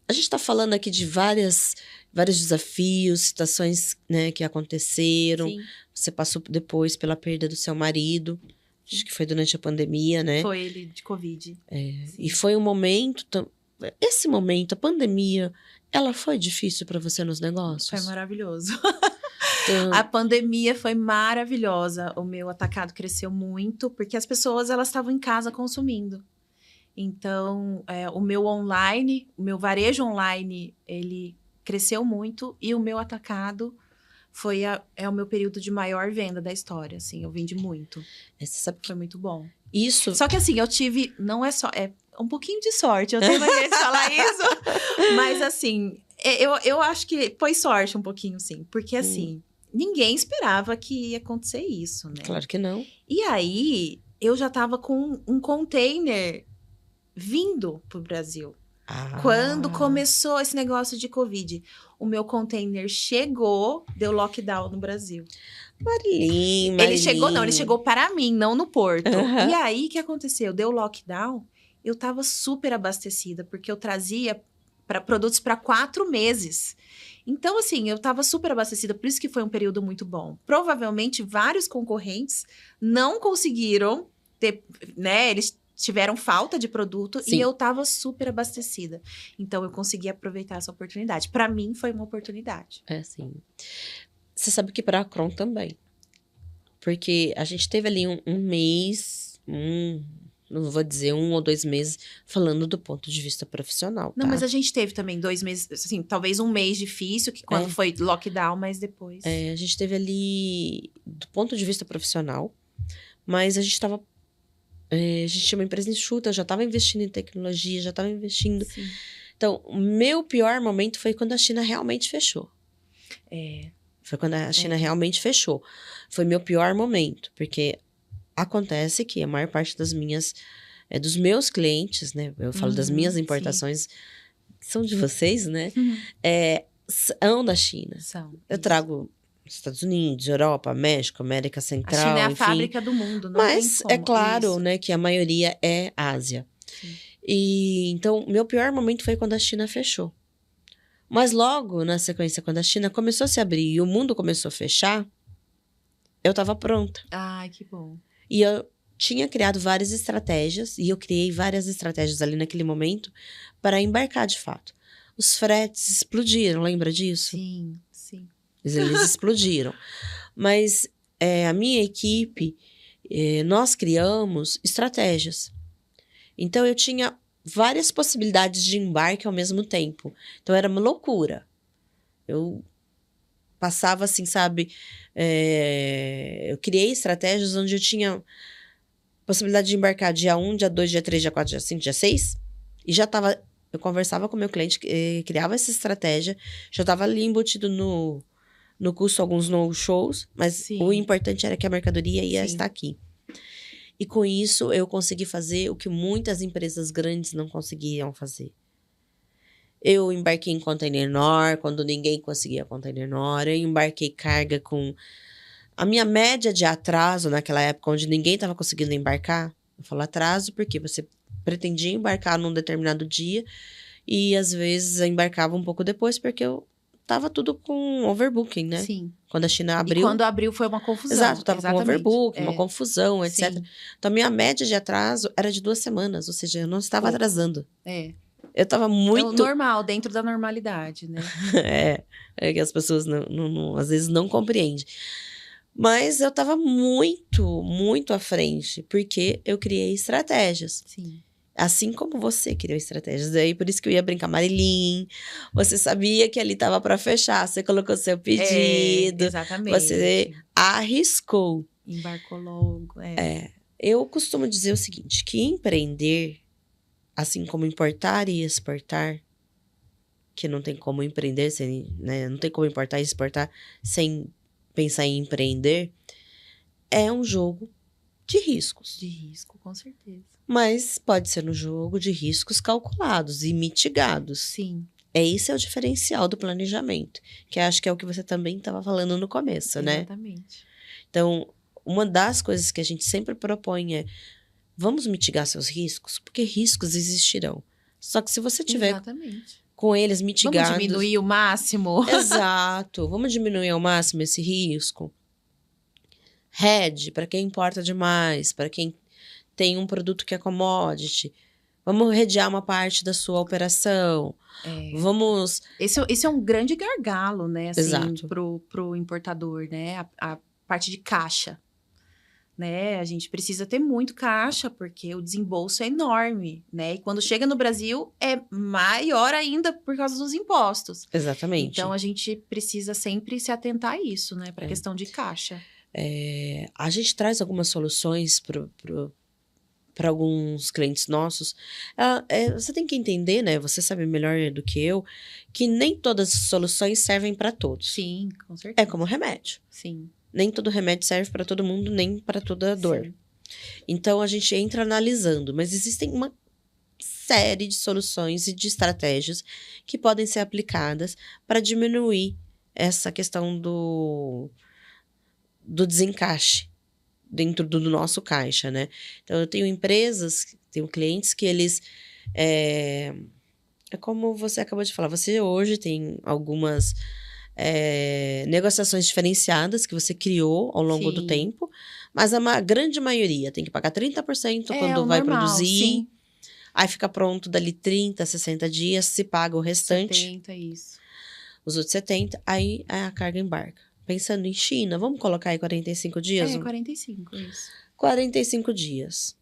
a gente tá falando aqui de vários desafios, situações, né, que aconteceram. Sim. Você passou depois pela perda do seu marido. Acho que foi durante a pandemia, né? Foi ele de Covid. E foi um momento... Esse momento, a pandemia, ela foi difícil para você nos negócios? Foi maravilhoso. A pandemia foi maravilhosa. O meu atacado cresceu muito, porque as pessoas, elas estavam em casa consumindo. Então, o meu online, o meu varejo online, ele cresceu muito, e o meu atacado é o meu período de maior venda da história, assim, eu vendi muito. Você sabe que foi muito bom. Isso. Só que assim, eu tive, não é só, é um pouquinho de sorte, eu tenho que falar isso, mas assim, eu acho que foi sorte um pouquinho, sim, porque assim, ninguém esperava que ia acontecer isso, né? Claro que não. E aí, eu já tava com um container vindo pro Brasil. Quando começou esse negócio de Covid, o meu container chegou, deu lockdown no Brasil. Marilyn. Ele chegou para mim, não no porto. E aí, o que aconteceu? Deu lockdown, eu tava super abastecida, porque eu trazia produtos para 4 meses. Então, assim, eu tava super abastecida, por isso que foi um período muito bom. Provavelmente, vários concorrentes não conseguiram ter, né, eles tiveram falta de produto. Sim. E eu tava super abastecida. Então, eu consegui aproveitar essa oportunidade. Para mim, foi uma oportunidade. Sim. Você sabe que para a Akron também. Porque a gente teve ali um mês, não vou dizer 1 ou 2 meses, falando do ponto de vista profissional, Não, tá? mas a gente teve também 2 meses, assim, talvez 1 mês difícil, que quando foi lockdown, mas depois... A gente teve ali, do ponto de vista profissional, mas a gente tava... a gente tinha uma empresa enxuta, eu já estava investindo em tecnologia, já estava investindo... Sim. Então, o meu pior momento foi quando a China realmente fechou. Foi quando a China realmente fechou. Foi meu pior momento, porque acontece que a maior parte dos meus clientes, né? Eu falo das minhas importações, que são de vocês, né? São da China. Eu trago Estados Unidos, Europa, México, América Central, a China é a enfim. fábrica do mundo, não Mas tem como. é claro, né, que a maioria é Ásia. Sim. E então, meu pior momento foi quando a China fechou. Mas logo, na sequência, quando a China começou a se abrir e o mundo começou a fechar, eu estava pronta. Ai, que bom. E eu tinha criado várias estratégias, e eu criei várias estratégias ali naquele momento para embarcar de fato. Os fretes explodiram, lembra disso? Sim, sim. Eles explodiram. Mas a minha equipe, nós criamos estratégias. Então, eu tinha várias possibilidades de embarque ao mesmo tempo. Então, era uma loucura. Eu passava assim, sabe? Eu criei estratégias onde eu tinha possibilidade de embarcar dia 1, dia 2, dia 3, dia 4, dia 5, dia 6. E já estava... Eu conversava com o meu cliente, criava essa estratégia. Já estava ali embutido no custo alguns no-shows. Mas o importante era que a mercadoria ia estar aqui. E com isso, eu consegui fazer o que muitas empresas grandes não conseguiam fazer. Eu embarquei em container NOR, quando ninguém conseguia container NOR. Eu embarquei carga com... A minha média de atraso naquela época, onde ninguém estava conseguindo embarcar, eu falo atraso porque você pretendia embarcar num determinado dia e, às vezes, eu embarcava um pouco depois porque eu tava tudo com overbooking, né? Sim. Quando a China abriu... E quando abriu foi uma confusão. Exato, tava com overbooking, uma confusão, etc. Sim. Então, a minha média de atraso era de 2 semanas, ou seja, eu não estava atrasando. Eu estava muito... É o normal, dentro da normalidade, né? É que as pessoas às vezes não compreendem. Mas eu estava muito, muito à frente, porque eu criei estratégias. Sim. Assim como você criou estratégias. Daí, por isso que eu ia brincar, Marilyn, você sabia que ali estava para fechar, você colocou seu pedido. Exatamente. Você arriscou. Embarcou logo. Eu costumo dizer o seguinte, que empreender, assim como importar e exportar, que não tem como empreender, né, não tem como importar e exportar sem pensar em empreender, é um jogo de riscos. De risco, com certeza. Mas pode ser um jogo de riscos calculados e mitigados. Sim. Esse é o diferencial do planejamento, que acho que é o que você também estava falando no começo, né? Exatamente. Então, uma das coisas que a gente sempre propõe é, vamos mitigar seus riscos, porque riscos existirão. Só que se você tiver com eles mitigados... Vamos diminuir o máximo. Exato. Vamos diminuir ao máximo esse risco. Hedge, para quem importa demais, para quem tem um produto que é commodity. Vamos hedgear uma parte da sua operação. Vamos... Esse é um grande gargalo, né? Assim, Exato. Pro importador, né? A parte de caixa. Né? A gente precisa ter muito caixa, porque o desembolso é enorme, né? E quando chega no Brasil, é maior ainda por causa dos impostos. Exatamente. Então, a gente precisa sempre se atentar a isso, né? Para a questão de caixa. A gente traz algumas soluções para alguns clientes nossos. Você tem que entender, né? Você sabe melhor do que eu, que nem todas as soluções servem para todos. Sim, com certeza. É como remédio. Sim. Nem todo remédio serve para todo mundo, nem para toda dor. Sim. Então, a gente entra analisando, mas existem uma série de soluções e de estratégias que podem ser aplicadas para diminuir essa questão do desencaixe dentro do nosso caixa, né? Então, eu tenho tenho clientes que eles... É como você acabou de falar, você hoje tem algumas negociações diferenciadas que você criou ao longo do tempo, mas a grande maioria tem que pagar 30% quando vai produzir. Sim. Aí fica pronto dali 30, 60 dias, se paga o restante. 70, isso. Os outros 70, aí a carga embarca. Pensando em China, vamos colocar aí 45 dias? 45, isso. 45 dias.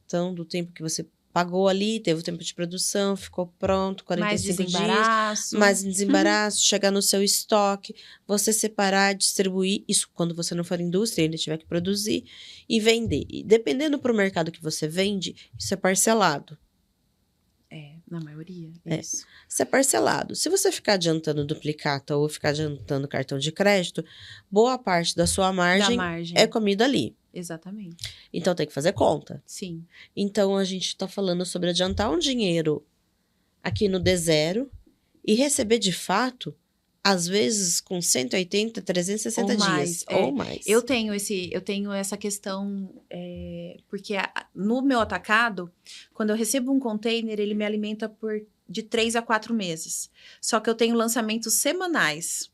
Então, do tempo que você pagou ali, teve o tempo de produção, ficou pronto, 45 dias. Mais desembaraço, chegar no seu estoque, você separar, distribuir, isso quando você não for indústria, ainda tiver que produzir, e vender. E dependendo para o mercado que você vende, isso é parcelado. Na maioria, isso. Isso é parcelado. Se você ficar adiantando duplicata ou ficar adiantando cartão de crédito, boa parte da sua margem é comida ali. Exatamente. Então, tem que fazer conta. Sim. Então, a gente está falando sobre adiantar um dinheiro aqui no D0 e receber de fato, às vezes, com 180, 360 ou dias. Mais, ou mais. Eu tenho essa questão, porque no meu atacado, quando eu recebo um container, ele me alimenta de 3 a 4 meses. Só que eu tenho lançamentos semanais.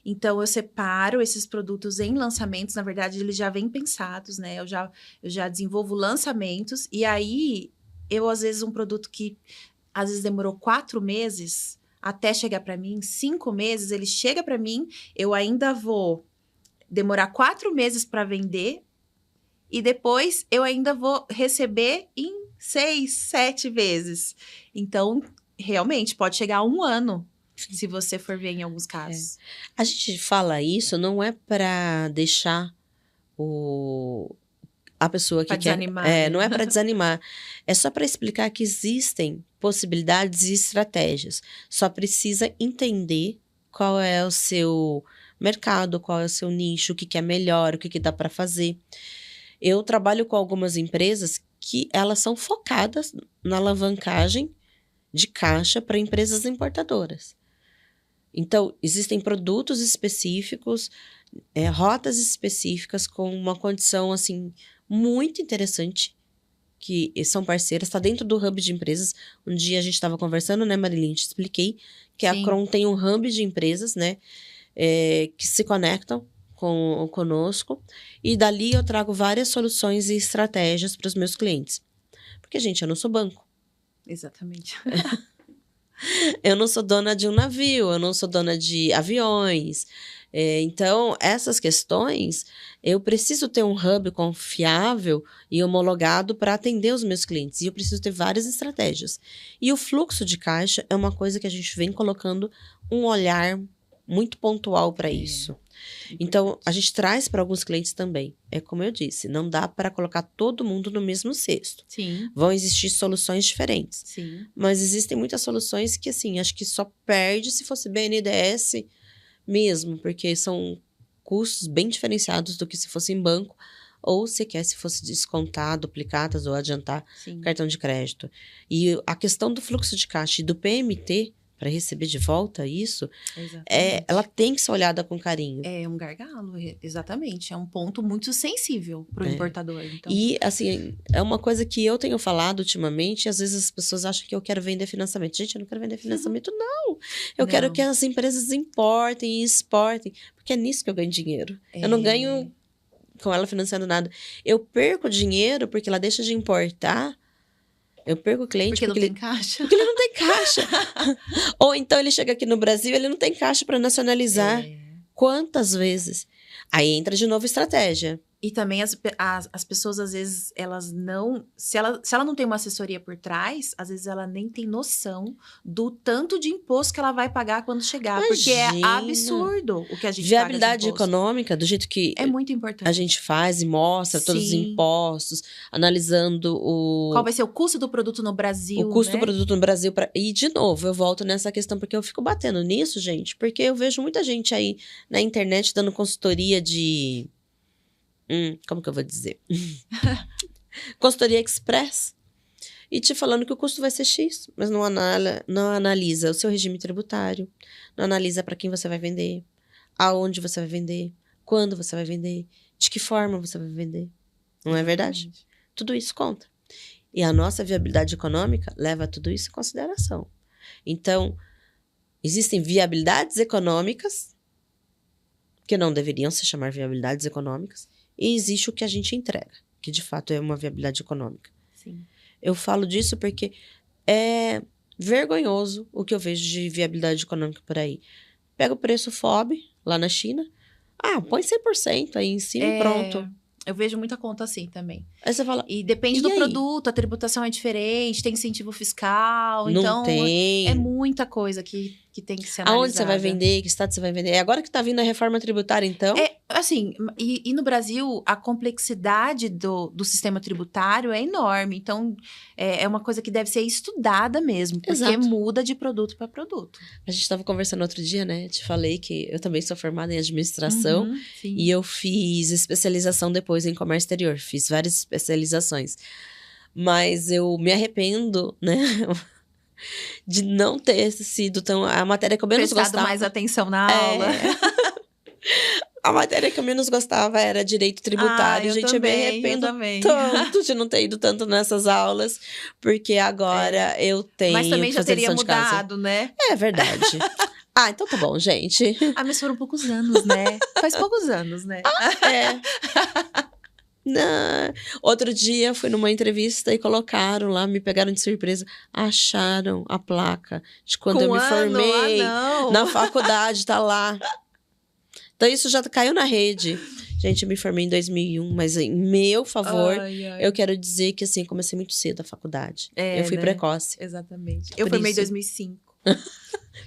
Então, eu separo esses produtos em lançamentos. Na verdade, eles já vêm pensados, né? Eu já desenvolvo lançamentos. E aí, às vezes, um produto que às vezes demorou 4 meses até chegar para mim, 5 meses, ele chega para mim, eu ainda vou demorar 4 meses para vender e depois eu ainda vou receber em 6, 7 vezes. Então, realmente, pode chegar a 1 ano. Se você for ver em alguns casos. A gente fala isso não é para deixar a pessoa que quer... desanimar, né? Não é para desanimar. É só para explicar que existem possibilidades e estratégias. Só precisa entender qual é o seu mercado, qual é o seu nicho, o que é melhor, o que dá para fazer. Eu trabalho com algumas empresas que elas são focadas na alavancagem de caixa para empresas importadoras. Então, existem produtos específicos, rotas específicas com uma condição, assim, muito interessante, que são parceiras, está dentro do hub de empresas. Um dia a gente estava conversando, né, Marilyn? Te expliquei que Sim. a Kron tem um hub de empresas, né, que se conectam conosco, e dali eu trago várias soluções e estratégias para os meus clientes. Porque, gente, eu não sou banco. Exatamente. Eu não sou dona de um navio, eu não sou dona de aviões. Então, essas questões, eu preciso ter um hub confiável e homologado para atender os meus clientes. E eu preciso ter várias estratégias. E o fluxo de caixa é uma coisa que a gente vem colocando um olhar muito pontual para isso. Então, a gente traz para alguns clientes também. É como eu disse, não dá para colocar todo mundo no mesmo cesto. Sim. Vão existir soluções diferentes. Sim. Mas existem muitas soluções que, assim, acho que só perde se fosse BNDES mesmo, porque são custos bem diferenciados do que se fosse em banco, ou sequer se fosse descontar duplicatas ou adiantar Sim. cartão de crédito. E a questão do fluxo de caixa e do PMT, para receber de volta isso, ela tem que ser olhada com carinho. É um gargalo, exatamente. É um ponto muito sensível para o importador. Então. E, assim, é uma coisa que eu tenho falado ultimamente, e às vezes as pessoas acham que eu quero vender financiamento. Gente, eu não quero vender financiamento, não. Eu quero que as empresas importem e exportem, porque é nisso que eu ganho dinheiro. Eu não ganho com ela financiando nada. Eu perco dinheiro porque ela deixa de importar. Eu perco o cliente porque não tem caixa. Porque ele não tem caixa. Ou então ele chega aqui no Brasil, ele não tem caixa para nacionalizar. Quantas vezes? Aí entra de novo estratégia. E também as pessoas, às vezes, elas não... Se ela não tem uma assessoria por trás, às vezes ela nem tem noção do tanto de imposto que ela vai pagar quando chegar. Imagina. Porque é absurdo o que a gente Viabilidade paga de imposto. econômica, do jeito que é muito importante. A gente faz e mostra todos os impostos, analisando qual vai ser o custo do produto no Brasil, o custo do produto no Brasil. E, de novo, eu volto nessa questão, porque eu fico batendo nisso, gente, porque eu vejo muita gente aí na internet dando consultoria de... como que eu vou dizer? Consultoria Express. E te falando que o custo vai ser X, mas não analisa o seu regime tributário, não analisa para quem você vai vender, aonde você vai vender, quando você vai vender, de que forma você vai vender. Não é verdade? Tudo isso conta. E a nossa viabilidade econômica leva tudo isso em consideração. Então, existem viabilidades econômicas, que não deveriam se chamar viabilidades econômicas, e existe o que a gente entrega, que de fato é uma viabilidade econômica. Sim. Eu falo disso porque é vergonhoso o que eu vejo de viabilidade econômica por aí. Pega o preço FOB, lá na China, põe 100% aí em cima e pronto. Eu vejo muita conta assim também. Aí você fala, E depende E do aí? produto, a tributação é diferente, tem incentivo fiscal. não Então, tem. é muita coisa que tem que ser analisada. Aonde você vai vender? Que estado você vai vender? É agora que tá vindo a reforma tributária, então? É, assim, e no Brasil, a complexidade do sistema tributário é enorme. Então, é uma coisa que deve ser estudada mesmo, porque Exato. muda de produto para produto. A gente estava conversando outro dia, né? Te falei que eu também sou formada em administração. Uhum, sim. E eu fiz especialização depois em comércio exterior. Fiz várias especializações. Mas eu me arrependo, né? De não ter sido tão... A matéria que eu menos Prestado gostava... mais atenção na aula. A matéria que eu menos gostava era direito tributário. eu Gente, também, eu me arrependo também. tanto de não ter ido tanto nessas aulas. Porque agora eu tenho Mas também que já fazer teria lição de casa. mudado, né? É verdade. Então tá bom, gente. Mas foram poucos anos, né? Faz poucos anos, né? É. Não. Outro dia fui numa entrevista e colocaram lá, me pegaram de surpresa. Acharam a placa de quando eu me formei não. na faculdade, tá lá. Então isso já caiu na rede. Gente, eu me formei em 2001, mas em meu favor, eu quero dizer que assim, comecei muito cedo a faculdade. Eu fui né? precoce. Exatamente. Eu Por formei em isso. 2005.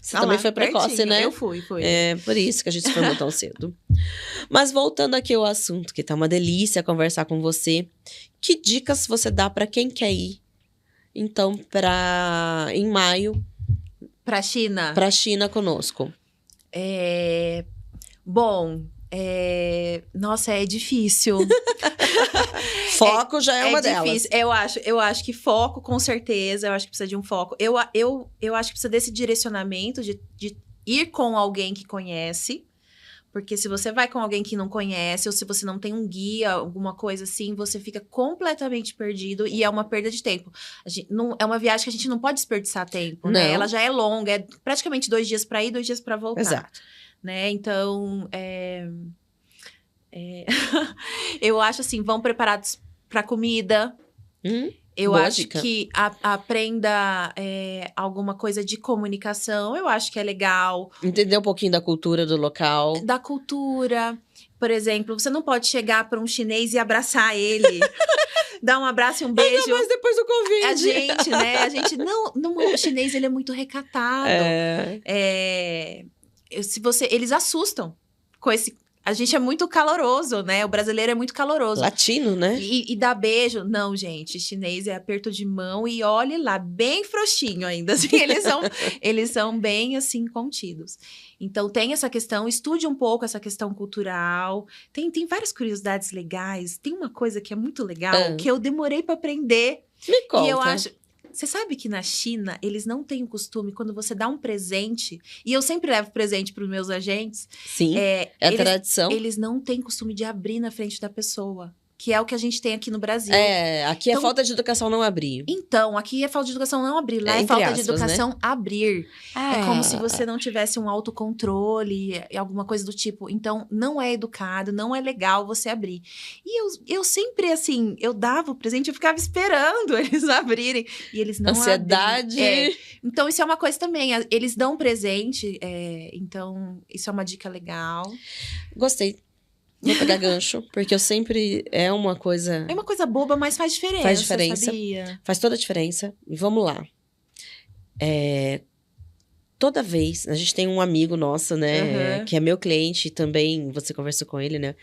Você também foi precoce, pertinho. né? Eu fui. É por isso que a gente se formou tão cedo. Mas voltando aqui ao assunto, que tá uma delícia conversar com você. Que dicas você dá para quem quer ir, então, em maio, Pra China? para a China conosco? Bom, nossa, é difícil. Foco já é uma difícil. Eu acho que foco, com certeza. Eu acho que precisa de um foco. Eu acho que precisa desse direcionamento de ir com alguém que conhece. Porque se você vai com alguém que não conhece, ou se você não tem um guia, alguma coisa assim, você fica completamente perdido e é uma perda de tempo. É uma viagem que a gente não pode desperdiçar tempo, né? Não. Ela já é longa, é praticamente 2 dias para ir, 2 dias para voltar. Exato. Né? Então, eu acho assim, vão preparados para comida. Eu Boa acho dica. que aprenda alguma coisa de comunicação. Eu acho que é legal. Entender um pouquinho da cultura do local. Da cultura. Por exemplo, você não pode chegar para um chinês e abraçar ele. Dar um abraço e um beijo. Ainda mais depois do Covid. A gente, não, o chinês, ele é muito recatado. Eles assustam com esse... A gente é muito caloroso, né? O brasileiro é muito caloroso. Latino, né? E dá beijo. Não, gente. Chinês é aperto de mão e olhe lá, bem frouxinho ainda. Assim, eles são bem, assim, contidos. Então, tem essa questão. Estude um pouco essa questão cultural. Tem várias curiosidades legais. Tem uma coisa que é muito legal, que eu demorei para aprender. Me conta. E eu acho... Você sabe que na China, eles não têm o costume, quando você dá um presente... E eu sempre levo presente para os meus agentes. Sim, tradição. Eles não têm costume de abrir na frente da pessoa. Que é o que a gente tem aqui no Brasil. Aqui é falta de educação não abrir. Então, aqui é falta de educação não abrir. Lá é falta de educação abrir. É como se você não tivesse um autocontrole, alguma coisa do tipo. Então, não é educado, não é legal você abrir. E eu sempre, assim, eu dava o presente, eu ficava esperando eles abrirem. E eles não Ansiedade. abriam. Então, isso é uma coisa também. Eles dão presente, então, isso é uma dica legal. Gostei. Vou pegar gancho, porque eu sempre... É uma coisa... É uma coisa boba, mas faz diferença, Faz diferença. Sabia? Faz toda a diferença. E vamos lá. Toda vez... A gente tem um amigo nosso, né? Que é meu cliente. E também você conversou com ele, né?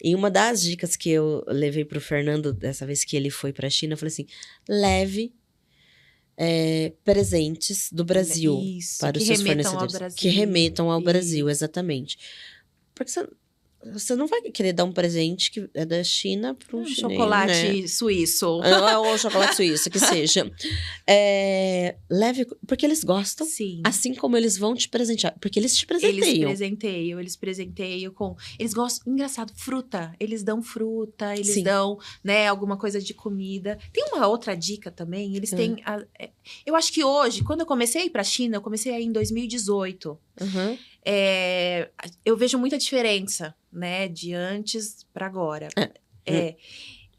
E uma das dicas que eu levei pro Fernando, dessa vez que ele foi pra China, eu falei assim... Leve presentes do Brasil para os seus fornecedores. Que remetam ao Brasil, exatamente. Porque você não vai querer dar um presente que é da China para um chinês, chocolate né? suíço. Ou chocolate suíço, que seja. Leve, porque eles gostam. Sim. Assim como eles vão te presentear. Porque eles te presenteiam. Eles presenteiam com... Eles gostam... Engraçado, fruta. Eles dão fruta, eles Sim. dão, né, alguma coisa de comida. Tem uma outra dica também. Eles têm... eu acho que hoje, quando eu comecei a ir pra China, eu comecei a ir em 2018. Eu vejo muita diferença, né? De antes para agora.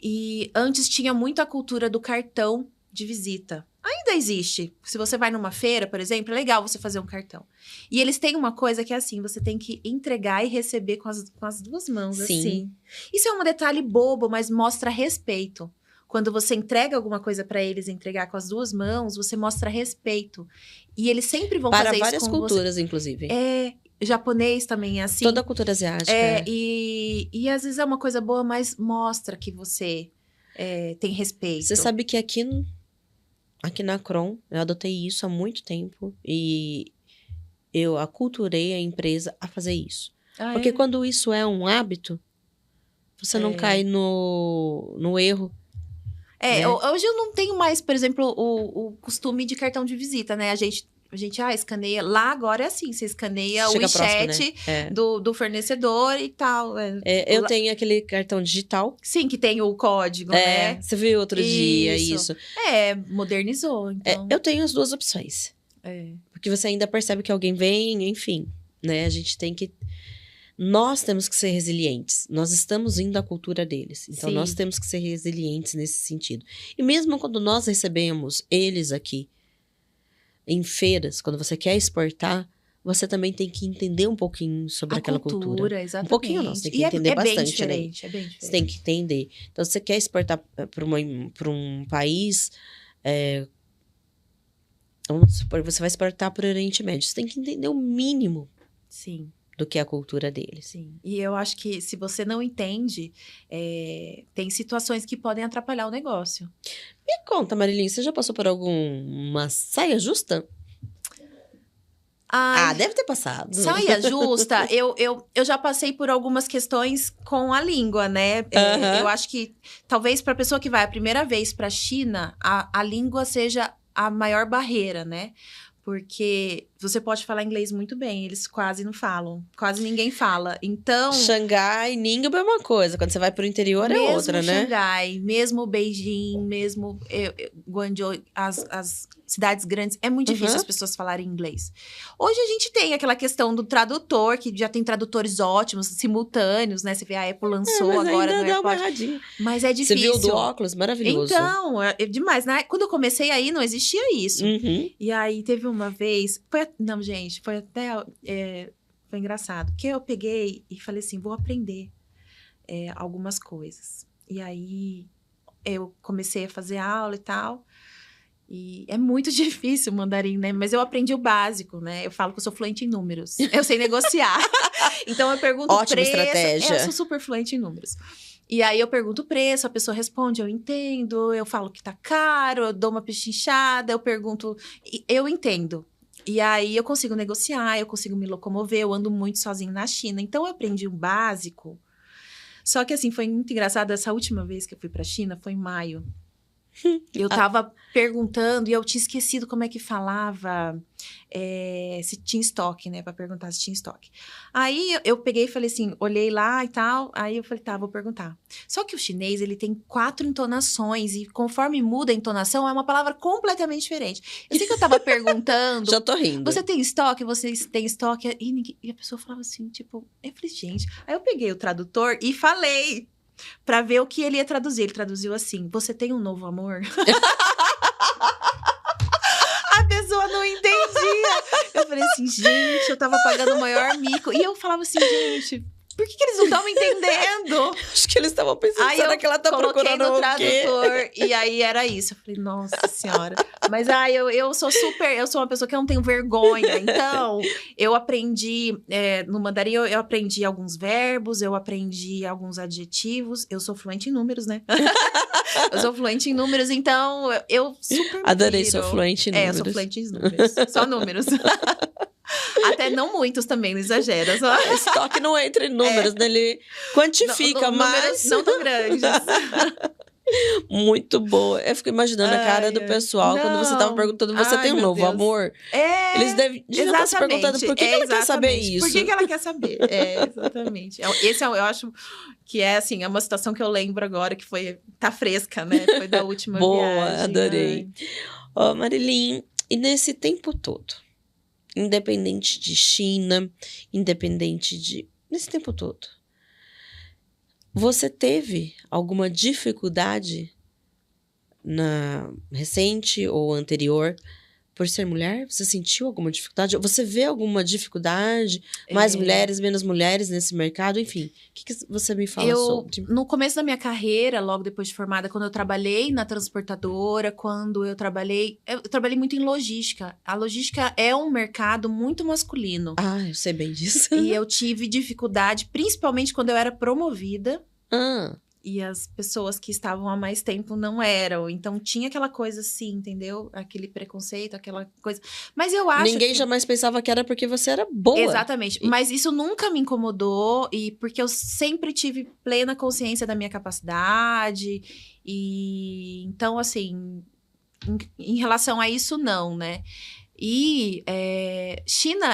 E antes tinha muito a cultura do cartão de visita. ainda existe. Se você vai numa feira, por exemplo, é legal você fazer um cartão. E eles têm uma coisa que é assim, você tem que entregar e receber com as duas mãos, Sim. assim. Isso é um detalhe bobo, mas mostra respeito. Quando você entrega alguma coisa para eles entregar com as duas mãos, você mostra respeito. E eles sempre vão Para fazer várias isso com culturas, inclusive. Japonês também é assim. Toda a cultura asiática. E às vezes é uma coisa boa, mas mostra que você tem respeito. Você sabe que aqui na Kron, eu adotei isso há muito tempo. E eu aculturei a empresa a fazer isso. Porque quando isso é um hábito, você não cai no erro. Né? Hoje eu não tenho mais, por exemplo, o costume de cartão de visita, né? A gente escaneia. Lá agora é assim, você escaneia o WeChat do fornecedor e tal. Eu tenho aquele cartão digital. Sim, que tem o código, né? Você viu outro dia isso. Modernizou, então. Eu tenho as duas opções. Porque você ainda percebe que alguém vem, enfim, né? A gente tem que... Nós temos que ser resilientes. Nós estamos indo à cultura deles. Então, nós temos que ser resilientes nesse sentido. E mesmo quando nós recebemos eles aqui em feiras, quando você quer exportar, você também tem que entender um pouquinho sobre aquela cultura. Exatamente. Um pouquinho não, você tem que entender bastante, bem diferente, né? É bem diferente. Você tem que entender. Então, se você quer exportar para um país... vamos supor, você vai exportar para o Oriente Médio. Você tem que entender o mínimo. Sim. Do que é a cultura deles. Sim. E eu acho que se você não entende, tem situações que podem atrapalhar o negócio. Me conta, Marilyn, você já passou por alguma saia justa? Deve ter passado. Saia justa, eu já passei por algumas questões com a língua, né? Eu acho que talvez para a pessoa que vai a primeira vez para a China, a língua seja a maior barreira, né? Porque você pode falar inglês muito bem, eles quase não falam. Quase ninguém fala. Então... Xangai, Ningbo é uma coisa. Quando você vai pro interior é outra, né? Mesmo Xangai, mesmo Beijing, mesmo Guangzhou, as cidades grandes, é muito difícil as pessoas falarem inglês. Hoje a gente tem aquela questão do tradutor, que já tem tradutores ótimos, simultâneos, né? Você vê a Apple lançou agora no AirPod. Mas é difícil. Você viu o do óculos? Maravilhoso. Então, é demais, né? Quando eu comecei aí, não existia isso. E aí, teve uma vez... Não, gente, foi até... foi engraçado. Que eu peguei e falei assim, vou aprender algumas coisas. E aí, eu comecei a fazer aula e tal. E é muito difícil o mandarim, né? Mas eu aprendi o básico, né? Eu falo que eu sou fluente em números. Eu sei negociar. Então, eu pergunto o preço. Ótima estratégia. Eu sou super fluente em números. E aí, eu pergunto o preço, a pessoa responde, eu entendo. Eu falo que tá caro, eu dou uma pechinchada, eu pergunto... Eu entendo. E aí, eu consigo negociar, eu consigo me locomover. Eu ando muito sozinho na China. Então, eu aprendi o básico. Só que, assim, foi muito engraçado. Essa última vez que eu fui pra China foi em maio. Eu tava perguntando e eu tinha esquecido como é que falava se tinha estoque, né? Pra perguntar se tinha estoque. Aí eu peguei e falei assim, olhei lá e tal. Aí eu falei, tá, vou perguntar. Só que o chinês, ele tem 4 entonações e conforme muda a entonação, é uma palavra completamente diferente. Eu sei que eu tava perguntando. Já tô rindo. Você tem estoque? Vocês têm estoque? E a pessoa falava assim, tipo, eu falei, gente. Aí eu peguei o tradutor e falei. Pra ver o que ele ia traduzir. Ele traduziu assim, você tem um novo amor? A pessoa não entendia. Eu falei assim, gente, eu tava pagando o maior mico. E eu falava assim, gente, por que eles não estão me entendendo? Acho que eles estavam pensando, aí será que ela tá procurando no o tradutor, quê? E aí era isso. Eu falei, nossa senhora. Mas eu sou uma pessoa que eu não tenho vergonha. Então, eu aprendi, no mandarim, eu aprendi alguns verbos, eu aprendi alguns adjetivos. Eu sou fluente em números, né? Eu sou fluente em números, então eu super Adorei, sou fluente em números. Eu sou fluente em números. Só números. Até não muitos também, não exagera. Só... Estoque não entra em números, né? Ele quantifica, mas... Não tão grandes. Muito boa. Eu fico imaginando a cara do pessoal quando você tava perguntando, você tem um novo amor? Eles deviam estar se perguntando, por que ela quer saber isso? Por que ela quer saber? Exatamente. Esse eu acho que é, assim, é uma situação que eu lembro agora, que tá fresca, né? Foi da última viagem. Boa, adorei. Ó, Marilyn, e nesse tempo todo, independente de China, nesse tempo todo, você teve alguma dificuldade na recente ou anterior, por ser mulher? Você sentiu alguma dificuldade? Você vê alguma dificuldade? Mais mulheres, menos mulheres nesse mercado? Enfim, o que você me fala sobre? No começo da minha carreira, logo depois de formada, quando eu trabalhei na transportadora, quando eu trabalhei muito em logística. A logística é um mercado muito masculino. Ah, eu sei bem disso. E eu tive dificuldade, principalmente quando eu era promovida. Ah, E as pessoas que estavam há mais tempo não eram. Então, tinha aquela coisa assim, entendeu? Aquele preconceito, aquela coisa. Mas eu acho ninguém que... jamais pensava que era porque você era boa. Exatamente. Mas isso nunca me incomodou. E porque eu sempre tive plena consciência da minha capacidade. E... Então, assim... Em relação a isso, não, né? E China,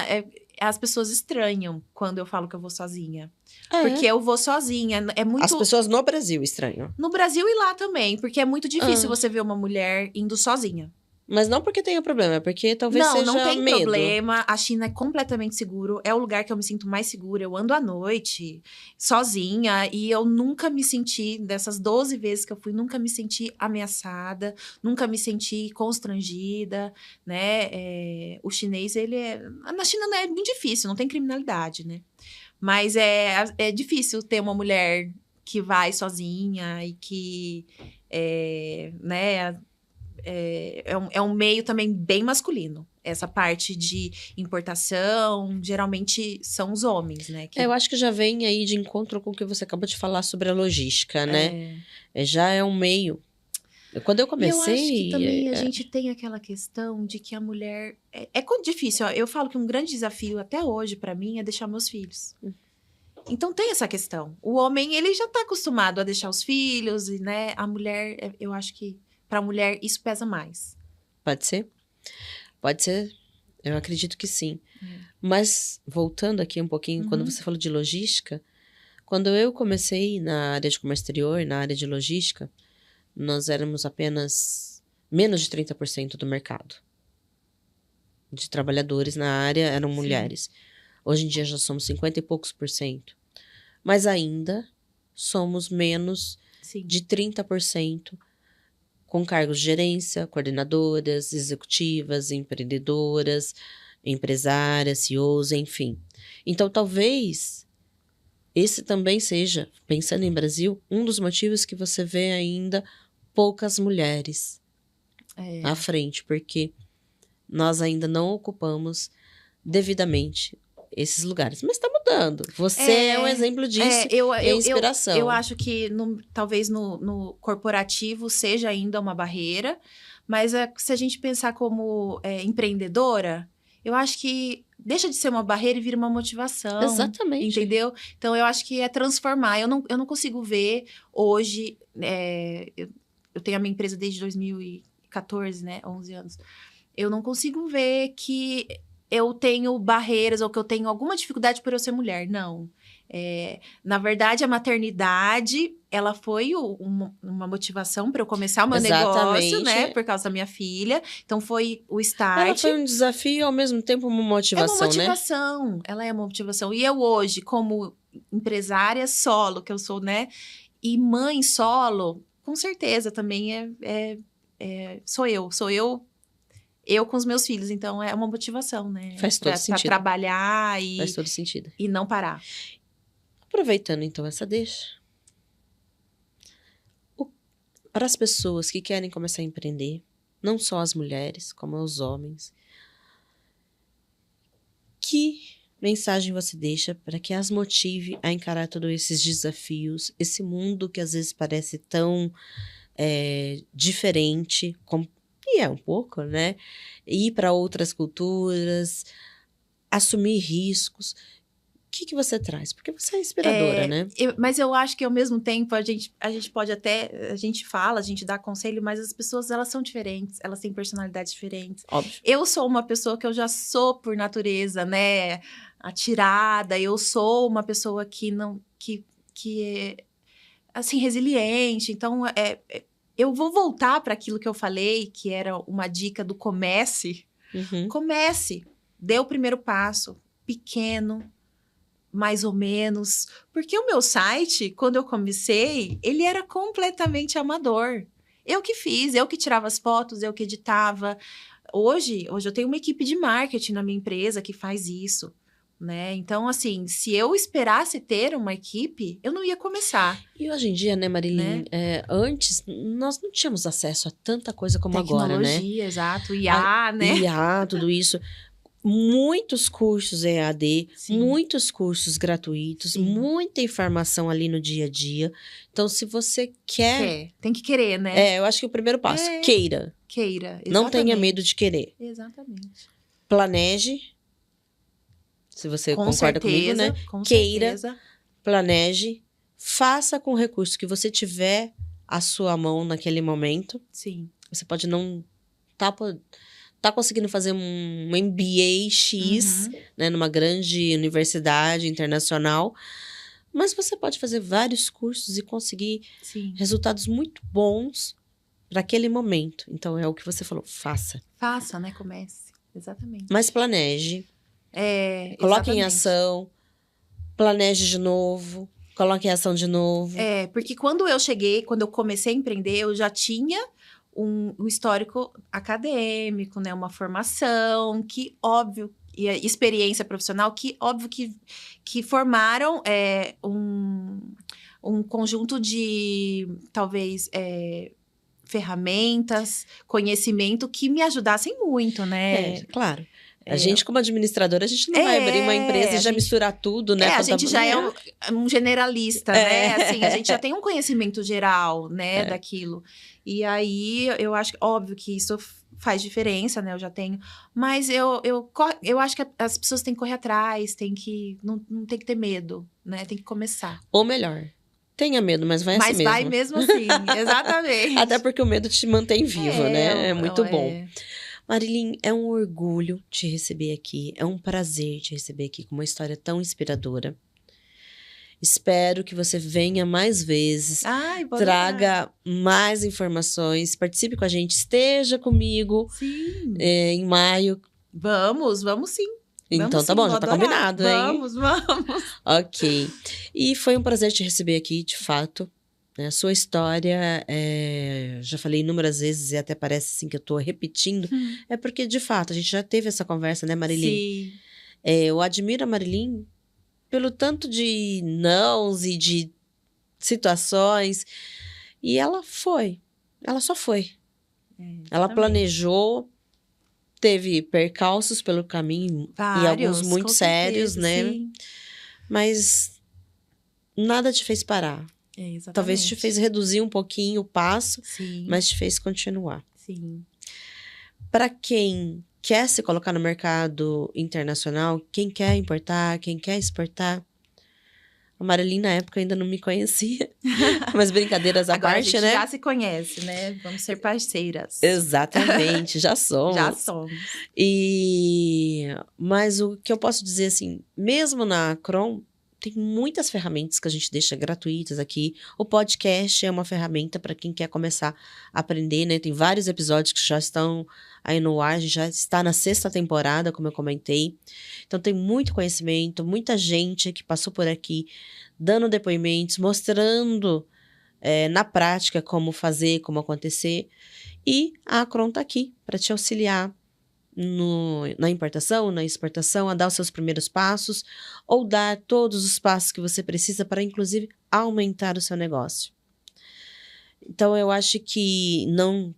as pessoas estranham quando eu falo que eu vou sozinha. Porque eu vou sozinha. É muito... As pessoas no Brasil estranham. No Brasil e lá também. Porque é muito difícil você ver uma mulher indo sozinha. Mas não porque tenha problema, é porque talvez seja não tem medo. problema. A China é completamente seguro. É o lugar que eu me sinto mais segura. Eu ando à noite, sozinha. E eu nunca me senti, dessas 12 vezes que eu fui, nunca me senti ameaçada. Nunca me senti constrangida, né? O chinês, ele é... Na China não é muito difícil, não tem criminalidade, né? Mas é difícil ter uma mulher que vai sozinha e que, né... É um meio também bem masculino. Essa parte de importação, geralmente são os homens, né? Eu acho que já vem aí de encontro com o que você acabou de falar sobre a logística, né? Já é um meio. Quando eu comecei... eu acho que também a gente tem aquela questão de que a mulher... É difícil, ó. Eu falo que um grande desafio até hoje para mim é deixar meus filhos. Então tem essa questão. O homem, ele já tá acostumado a deixar os filhos, e, né? A mulher, eu acho que para a mulher, isso pesa mais. Pode ser? Pode ser. Eu acredito que sim. Mas, voltando aqui um pouquinho, quando você falou de logística, quando eu comecei na área de comércio exterior, na área de logística, nós éramos apenas menos de 30% do mercado. De trabalhadores na área eram mulheres. Hoje em dia já somos 50 e poucos %. Mas ainda somos menos de 30% com cargos de gerência, coordenadoras, executivas, empreendedoras, empresárias, CEOs, enfim. Então, talvez esse também seja, pensando em Brasil, um dos motivos que você vê ainda poucas mulheres à frente, porque nós ainda não ocupamos devidamente esses lugares. Mas está mudando. Você é um exemplo disso. É inspiração. Eu acho que talvez no corporativo seja ainda uma barreira, mas se a gente pensar como empreendedora, eu acho que deixa de ser uma barreira e vira uma motivação. Exatamente. Entendeu? Então, eu acho que é transformar. Eu não consigo ver hoje... eu tenho a minha empresa desde 2014, né? 11 anos. Eu não consigo ver que eu tenho barreiras ou que eu tenho alguma dificuldade por eu ser mulher. Não. Na verdade, a maternidade, ela foi uma motivação para eu começar o meu negócio, né? Por causa da minha filha. Então, foi o start. Ela foi um desafio e, ao mesmo tempo, uma motivação, né? É uma motivação. Ela é uma motivação. E eu hoje, como empresária solo, que eu sou, né? E mãe solo, com certeza, também sou eu com os meus filhos, então é uma motivação, né? Faz todo sentido. Pra trabalhar e... Faz todo sentido. E não parar. Aproveitando, então, essa deixa. Para as pessoas que querem começar a empreender, não só as mulheres, como os homens, que mensagem você deixa para que as motive a encarar todos esses desafios, esse mundo que às vezes parece tão diferente, e é um pouco, né? Ir para outras culturas, assumir riscos. O que você traz? Porque você é inspiradora, né? Mas eu acho que, ao mesmo tempo, a gente pode até... A gente fala, a gente dá conselho, mas as pessoas, elas são diferentes. Elas têm personalidades diferentes. Óbvio. Eu sou uma pessoa que eu já sou, por natureza, né? Atirada. Eu sou uma pessoa que é, assim, resiliente. Então, eu vou voltar para aquilo que eu falei, que era uma dica do comece. Comece. Dê o primeiro passo. Pequeno. Mais ou menos. Porque o meu site, quando eu comecei, ele era completamente amador. Eu que fiz, eu que tirava as fotos, eu que editava. Hoje eu tenho uma equipe de marketing na minha empresa que faz isso, né? Então, assim, se eu esperasse ter uma equipe, eu não ia começar. E hoje em dia, né, Marilyn, antes nós não tínhamos acesso a tanta coisa como agora, né? Tecnologia, exato, IA, né? IA, tudo isso. Muitos cursos EAD, Sim. muitos cursos gratuitos, Sim. muita informação ali no dia a dia. Então, se você quer... Tem que querer, né? eu acho que o primeiro passo, queira. Queira, exatamente. Não tenha medo de querer. Exatamente. Planeje, se você concorda comigo, né? Com Queira, certeza. planeje, faça com o recurso que você tiver à sua mão naquele momento. Sim. Você pode não tá conseguindo fazer um MBA X, né, numa grande universidade internacional, mas você pode fazer vários cursos e conseguir resultados muito bons para aquele momento. Então, é o que você falou, faça. Faça, né? Comece. Exatamente. Mas planeje. Coloque em ação. Planeje de novo. Coloque em ação de novo. Porque quando eu comecei a empreender, eu já tinha um histórico acadêmico, né? Uma formação que, óbvio, e a experiência profissional que, óbvio, que formaram um conjunto de, talvez, ferramentas, conhecimento que me ajudassem muito, né? Claro. A gente, como administradora, a gente não vai abrir uma empresa e já misturar tudo, né? A gente já é um generalista, né? Assim, a gente já tem um conhecimento geral, né, daquilo. E aí, eu acho, óbvio que isso faz diferença, né? Eu já tenho. Mas eu acho que as pessoas têm que correr atrás, não tem que ter medo, né? Tem que começar. Ou melhor, tenha medo, mas vai assim mesmo. Mas vai mesmo assim, exatamente. Até porque o medo te mantém vivo, né? É muito bom. Marilyn, é um orgulho te receber aqui. É um prazer te receber aqui com uma história tão inspiradora. Espero que você venha mais vezes, traga mais informações, participe com a gente, esteja comigo em maio. Vamos sim. Então tá bom, já tá combinado, hein? Vamos. Ok. E foi um prazer te receber aqui, de fato. A sua história, já falei inúmeras vezes e até parece assim que eu tô repetindo. É porque, de fato, a gente já teve essa conversa, né, Marilyn? Sim. Eu admiro a Marilyn pelo tanto de nãos e de situações. E ela só foi. Ela planejou, teve percalços pelo caminho, e alguns muito sérios, né? Sim. Mas nada te fez parar. Talvez te fez reduzir um pouquinho o passo, mas te fez continuar. Sim. Para quem quer se colocar no mercado internacional, quem quer importar, quem quer exportar, a Marilyn na época ainda não me conhecia, mas brincadeiras à Agora parte, a gente né? já se conhece, né? Vamos ser parceiras. Exatamente, já somos. Já somos. Mas o que eu posso dizer, assim, mesmo na Acron, tem muitas ferramentas que a gente deixa gratuitas aqui. O podcast é uma ferramenta para quem quer começar a aprender, né? Tem vários episódios que já estão aí no ar. A gente já está na 6ª temporada, como eu comentei. Então, tem muito conhecimento, muita gente que passou por aqui, dando depoimentos, mostrando na prática como fazer, como acontecer. E a Acron está aqui para te auxiliar na importação, na exportação, a dar os seus primeiros passos ou dar todos os passos que você precisa para, inclusive, aumentar o seu negócio. Então, eu acho que não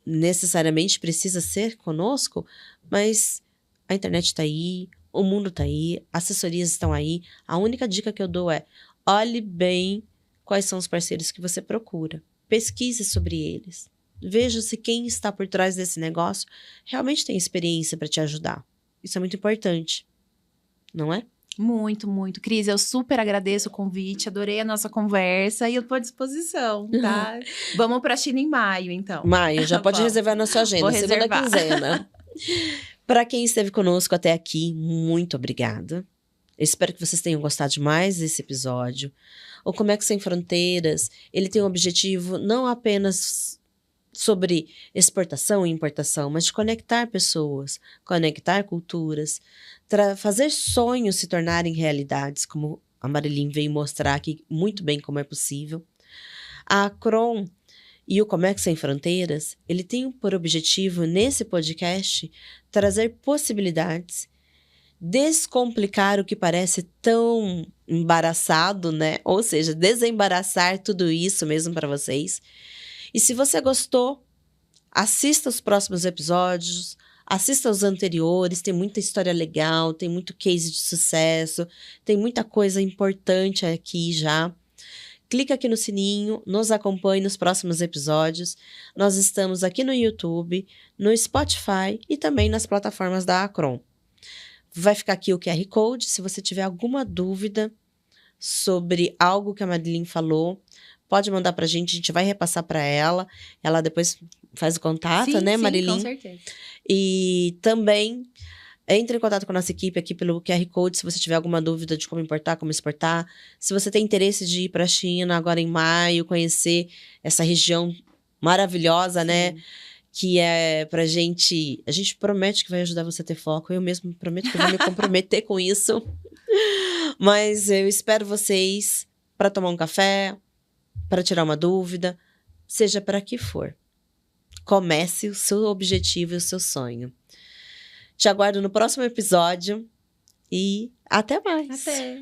necessariamente precisa ser conosco, mas a internet está aí, o mundo está aí, assessorias estão aí. A única dica que eu dou é: olhe bem quais são os parceiros que você procura. Pesquise sobre eles. Veja se quem está por trás desse negócio realmente tem experiência para te ajudar. Isso é muito importante, não é? Muito, muito. Cris, eu super agradeço o convite, adorei a nossa conversa e eu tô à disposição, tá? Vamos pra China em maio, então. Maio, já pode reservar na sua agenda, segunda quinzena. Para quem esteve conosco até aqui, muito obrigada. Eu espero que vocês tenham gostado demais desse episódio. O Comex Sem Fronteiras, ele tem um objetivo não apenas sobre exportação e importação, mas de conectar pessoas, conectar culturas, fazer sonhos se tornarem realidades, como a Marilyn veio mostrar aqui muito bem como é possível. A Acron E o Comex Sem Fronteiras, ele tem por objetivo, nesse podcast, trazer possibilidades, descomplicar o que parece tão embaraçado, né? Ou seja, desembaraçar tudo isso mesmo para vocês. E se você gostou, assista os próximos episódios, assista os anteriores, tem muita história legal, tem muito case de sucesso, tem muita coisa importante aqui já. Clica aqui no sininho, nos acompanhe nos próximos episódios. Nós estamos aqui no YouTube, no Spotify e também nas plataformas da Acron. Vai ficar aqui o QR Code. Se você tiver alguma dúvida sobre algo que a Marilyn falou, pode mandar pra gente vai repassar para ela. Ela depois faz o contato, sim, né, sim, Marilyn? Com certeza. E também entre em contato com a nossa equipe aqui pelo QR Code se você tiver alguma dúvida de como importar, como exportar. Se você tem interesse de ir para a China agora em maio, conhecer essa região maravilhosa, né? Que é pra gente... A gente promete que vai ajudar você a ter foco. Eu mesmo prometo que vou me comprometer com isso. Mas eu espero vocês para tomar um café, para tirar uma dúvida, seja para que for. Comece o seu objetivo e o seu sonho. Te aguardo no próximo episódio e até mais. Até.